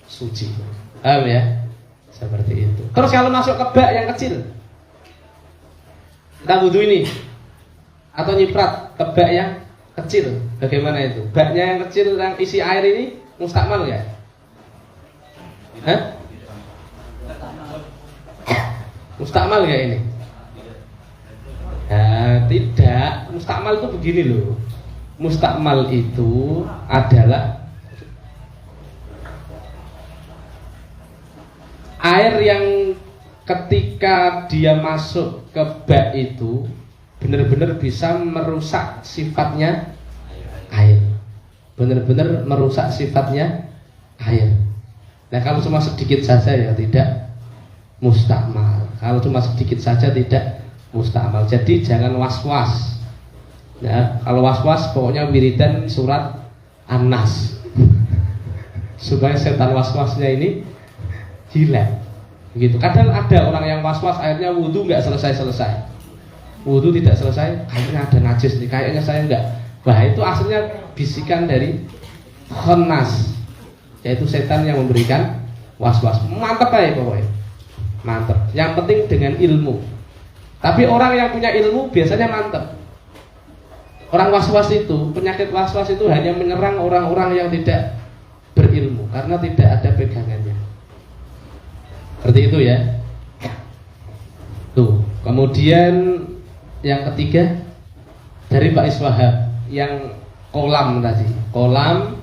S1: suci. Paham ya? Seperti itu. Terus kalau masuk ke bak yang kecil, kita wudhu ini atau nyiprat ke bak yang kecil, bagaimana itu? Baknya yang kecil yang isi air ini mustakmal ya? Hah? Mustakmal ya ini? Nah, tidak. Mustakmal itu begini loh. Mustakmal itu adalah air yang ketika dia masuk ke bak itu benar-benar bisa merusak sifatnya air. Benar-benar merusak sifatnya air. Nah, kalau cuma sedikit saja ya tidak mustakmal. Kalau cuma sedikit saja tidak mustakmal. Jadi jangan was-was. Ya, kalau was-was pokoknya wiridan surat An-Nas. Supaya setan was-wasnya ini hilang. Begitu. Kadang ada orang yang was-was airnya wudhu nggak selesai-selesai. Wudhu tidak selesai, kayaknya ada najis nih, kayaknya saya enggak. Wah, itu aslinya bisikan dari khannas, yaitu setan yang memberikan was-was. Mantap aja pokoknya. Mantap. Yang penting dengan ilmu. Tapi orang yang punya ilmu biasanya mantap. Orang was-was itu, penyakit was-was itu hanya menyerang orang-orang yang tidak berilmu karena tidak ada pegangannya. Seperti itu ya. Tuh. Kemudian yang ketiga dari Pak Iswahab yang kolam tadi. Kolam,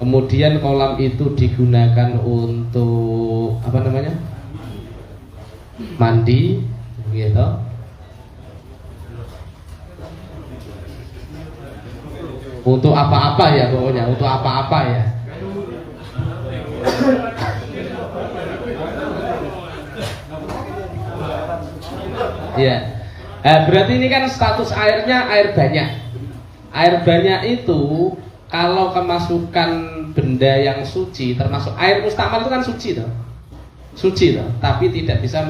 S1: kemudian kolam itu digunakan untuk apa namanya? Mandi, gitu. Untuk apa-apa ya pokoknya, untuk apa-apa ya. Ya. Berarti ini kan status airnya air banyak. Air banyak itu kalau kemasukan benda yang suci, termasuk air mustakmal itu kan suci toh. Suci toh, tapi tidak bisa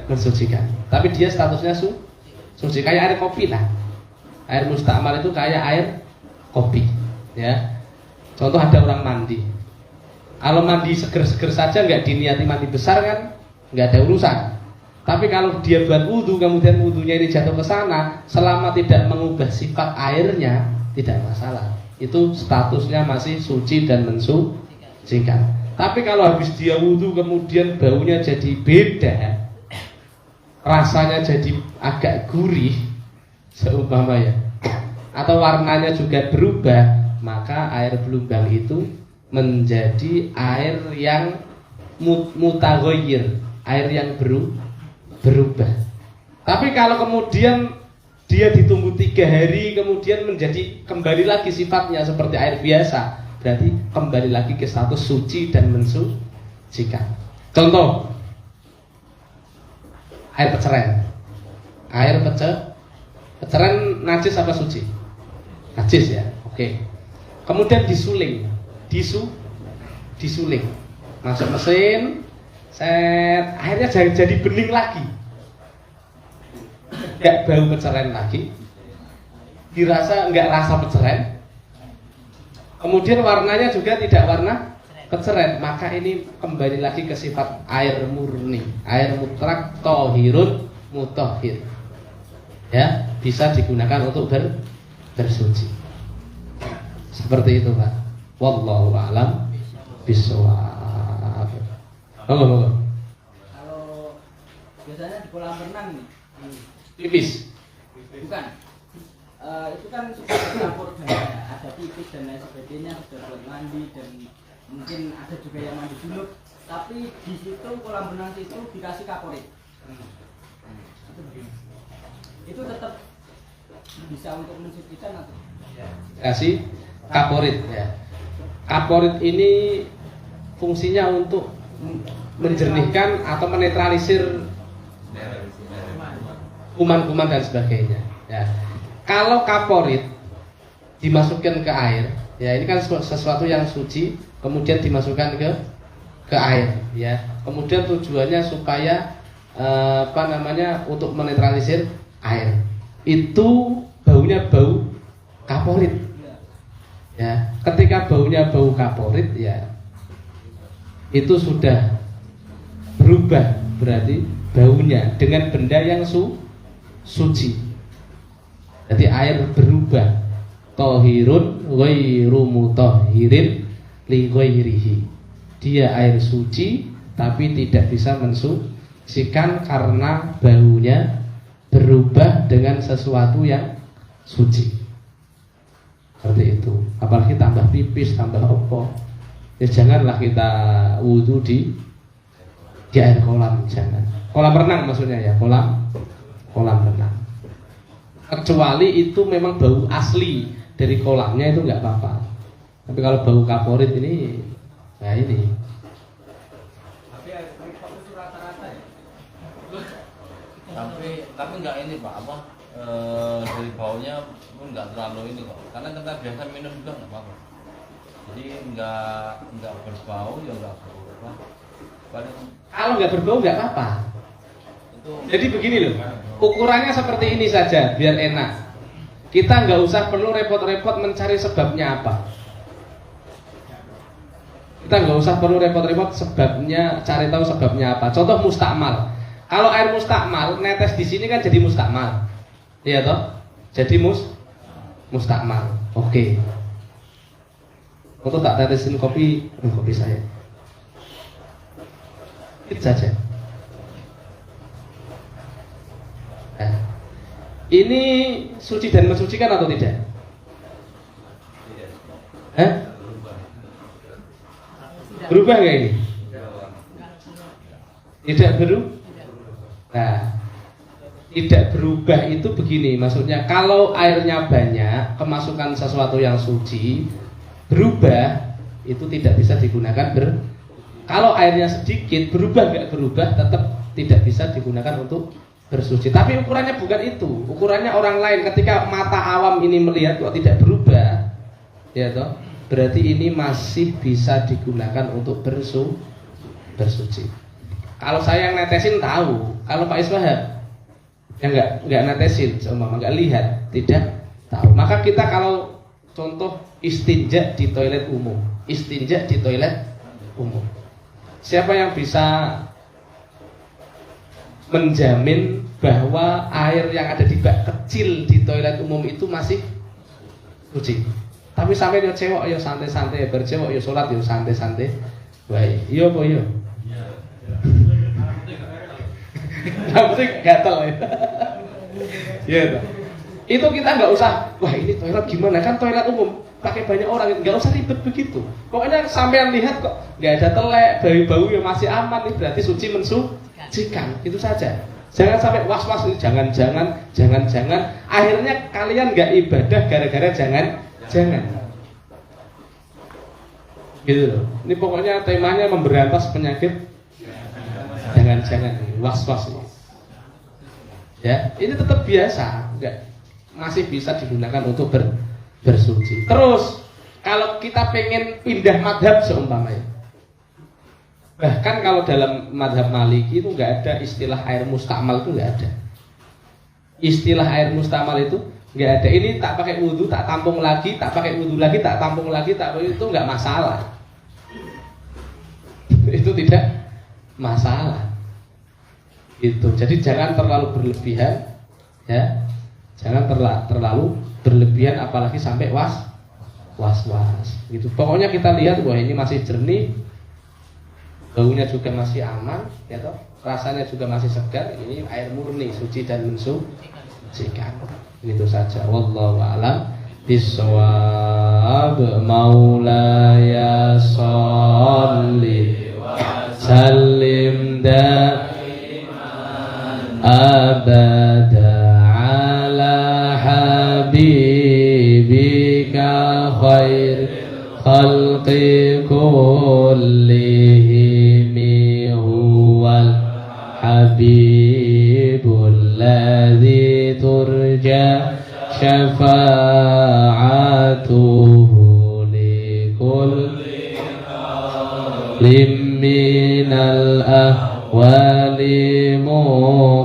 S1: mensucikan. Tapi dia statusnya suci, kayak air kopi lah. Air mustakmal itu kayak air kopi, ya. Contoh ada orang mandi. Kalau mandi seger-seger saja nggak diniati mandi besar kan, nggak ada urusan. Tapi kalau dia buat wudhu, kemudian wudhunya ini jatuh ke sana, selama tidak mengubah sifat airnya, tidak masalah. Itu statusnya masih suci dan mensucikan. Tapi kalau habis dia wudhu, kemudian baunya jadi beda, rasanya jadi agak gurih, seumpama ya, atau warnanya juga berubah, maka air belumbang itu menjadi air yang mutaghayyir, air yang berubah. Tapi kalau kemudian dia ditunggu 3 hari, kemudian menjadi kembali lagi sifatnya seperti air biasa, berarti kembali lagi ke status suci dan mensucikan. Contoh, air peceren. Air peceren najis apa suci? Najis ya, oke. Kemudian disuling, disuling, masuk mesin, set, airnya jadi bening lagi. Enggak bau peceren lagi, dirasa enggak rasa peceren, kemudian warnanya juga tidak warna peceren, maka ini kembali lagi ke sifat air murni, air mutlak, tohirun mutahhir, ya, bisa digunakan untuk bersuci. Seperti itu Pak. Wallahu a'lam bishawab. Halo.
S7: Kalau biasanya di kolam renang nih,
S1: Pipis.
S7: bukan? Itu kan sudah campur banyak, ada pipis dan lain sebagainya, sudah buat mandi dan mungkin ada juga yang mandi dulu. Tapi di situ kolam renang itu dikasih kaporit. Itu tetap bisa untuk mensucikan atau?
S1: Kasih kaporit ya. Kaporit ini fungsinya untuk menjernihkan atau menetralisir kuman-kuman dan sebagainya ya. Kalau kaporit dimasukkan ke air, ya ini kan sesuatu yang suci, kemudian dimasukkan ke air ya. Kemudian tujuannya supaya untuk menetralisir air. Itu baunya bau kaporit. Ya, ketika baunya bau kaporit ya, itu sudah berubah berarti baunya dengan benda yang suci. Jadi air berubah, tohirun ghairu mutahhirin li ghairihi. Dia air suci tapi tidak bisa mensucikan karena baunya berubah dengan sesuatu yang suci. Seperti itu. Apalagi tambah pipis, tambah opo. Ya janganlah kita wudhu di air kolam, jangan. Kolam renang maksudnya ya, kolam renang. Kecuali itu memang bau asli dari kolamnya, itu nggak apa-apa. Tapi kalau bau kaporit ini, nah ini.
S2: Tapi air pipa itu rata-rata ya. Tapi nggak ini Pak, dari baunya pun nggak terlalu ini kok. Karena kita biasa minum juga nggak apa-apa. Jadi nggak berbau ya nggak berubah.
S1: Kalau nggak berbau nggak apa-apa. Jadi begini loh, ukurannya seperti ini saja biar enak. Kita nggak usah perlu repot-repot mencari sebabnya apa. Kita nggak usah perlu repot-repot sebabnya, cari tahu sebabnya apa. Contoh mustakmal. Kalau air mustakmal netes di sini kan jadi mustakmal, iya toh? Jadi mustakmal. Oke. Untuk tak tetesin kopi saya. Itu saja. Nah, ini suci dan mensucikan atau tidak? Berubah nggak ini? Tidak berubah. Nah, tidak berubah itu begini, maksudnya kalau airnya banyak, kemasukan sesuatu yang suci, berubah itu tidak bisa digunakan kalau airnya sedikit, berubah nggak berubah, tetap tidak bisa digunakan untuk bersuci. Tapi ukurannya bukan itu, ukurannya orang lain. Ketika mata awam ini melihat kok tidak berubah, ya toh, berarti ini masih bisa digunakan untuk bersuci. Kalau saya yang netesin tahu, kalau Pak Iswahab yang nggak netesin, seumpama nggak lihat, tidak tahu. Maka kita kalau contoh istinja di toilet umum, siapa yang bisa menjamin bahwa air yang ada di bak kecil di toilet umum itu masih suci? Tapi sampai yo cewek yo santai-santai, bercewek yo sholat yo santai-santai. Baik, iya apa iya? Yang penting gatel ya. Iya. Itu kita nggak usah, wah ini toilet gimana, kan toilet umum pakai banyak orang, nggak usah ribet begitu. Pokoknya sampean lihat kok nggak ada telek, bau-bau yang masih aman, ini berarti suci mensucikan, itu saja. Jangan sampai was-was, jangan-jangan, akhirnya kalian nggak ibadah gara-gara jangan. Gitu loh. Ini pokoknya temanya memberantas penyakit jangan-jangan, was-was. Ya, ini tetap biasa, enggak, masih bisa digunakan untuk bersuci. Terus kalau kita pengen pindah madhab seumpamanya, bahkan kalau dalam madhab Maliki itu nggak ada istilah air mustakmal, itu nggak ada. Istilah air mustakmal itu nggak ada. Ini tak pakai wudhu, tak tampung lagi, tak pakai wudhu lagi, tak tampung lagi, itu nggak masalah. Itu tidak masalah. Itu. Jadi jangan terlalu berlebihan, ya. Jangan terlalu berlebihan, apalagi sampai was-was. Gitu. Pokoknya kita lihat bahwa ini masih jernih, baunya juga masih aman, ya toh? Rasanya juga masih segar. Ini air murni, suci dan mensucikan. Itu saja. Wallahu a'lam bishawab. Maulaya sholli wa sallim abada ala habibika khair khalqi kullihim huwal habibul ladzi turja syafa'atuhu likulli minal ahwali muqtahami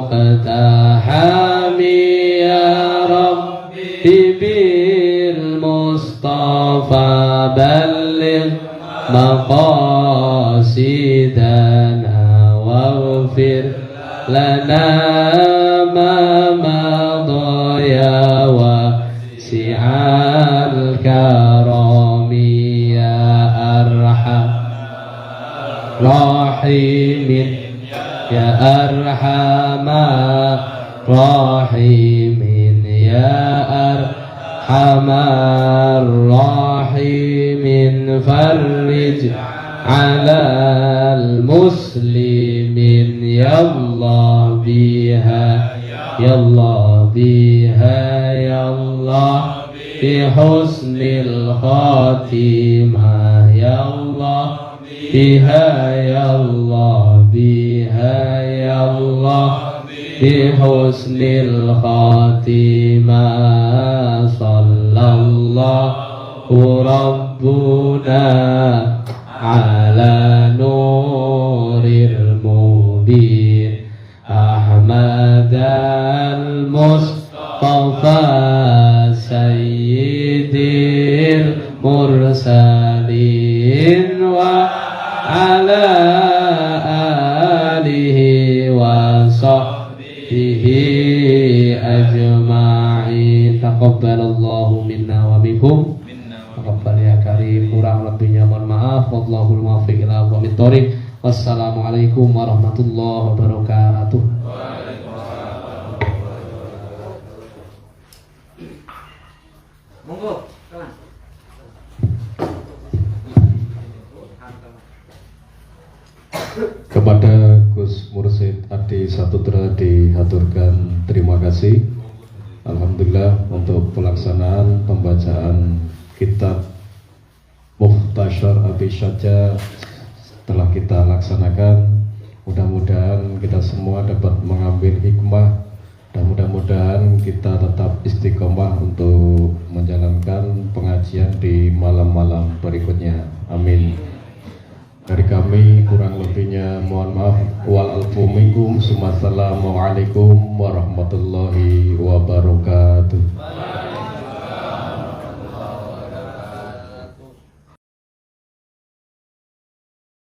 S1: ya rabbi bil mustafa balligh maqasidana waghfir lana ma madaya wasi'al karami ya arham rahimin ya arhamar rahimin ya arhamar rahimin farrij alal muslimin ya Allah biha ya Allah biha ya Allah bi husnil khatimah ya Allah biha ya Allah biha ya Allah bi husnil khatimah sallallahu rabbuna ala nuril mubin Ahmad al-Mustafa sayyidil mursalin wa ala alihi wa sahbihi ajma'in. Taqabbalallahu minna wa minkum. Taqabbal ya karim. Kurang lebihnya mohon maaf. Wallahul muwaffiq ila aqwamit thoriq. Wassalamualaikum warahmatullahi wabarakatuh.
S7: Monggo, kawan.
S4: Kepada Gus Mursyid Adi Hadi Saputra dihaturkan terima kasih. Alhamdulillah untuk pelaksanaan pembacaan kitab Mukhtasar Abi Syajah telah kita laksanakan. Mudah-mudahan kita semua dapat mengambil hikmah dan mudah-mudahan kita tetap istiqomah untuk menjalankan pengajian di malam-malam berikutnya. Amin. Dari kami kurang lebihnya mohon maaf. Wal alfu minkum. Assalamualaikum warahmatullahi wabarakatuh.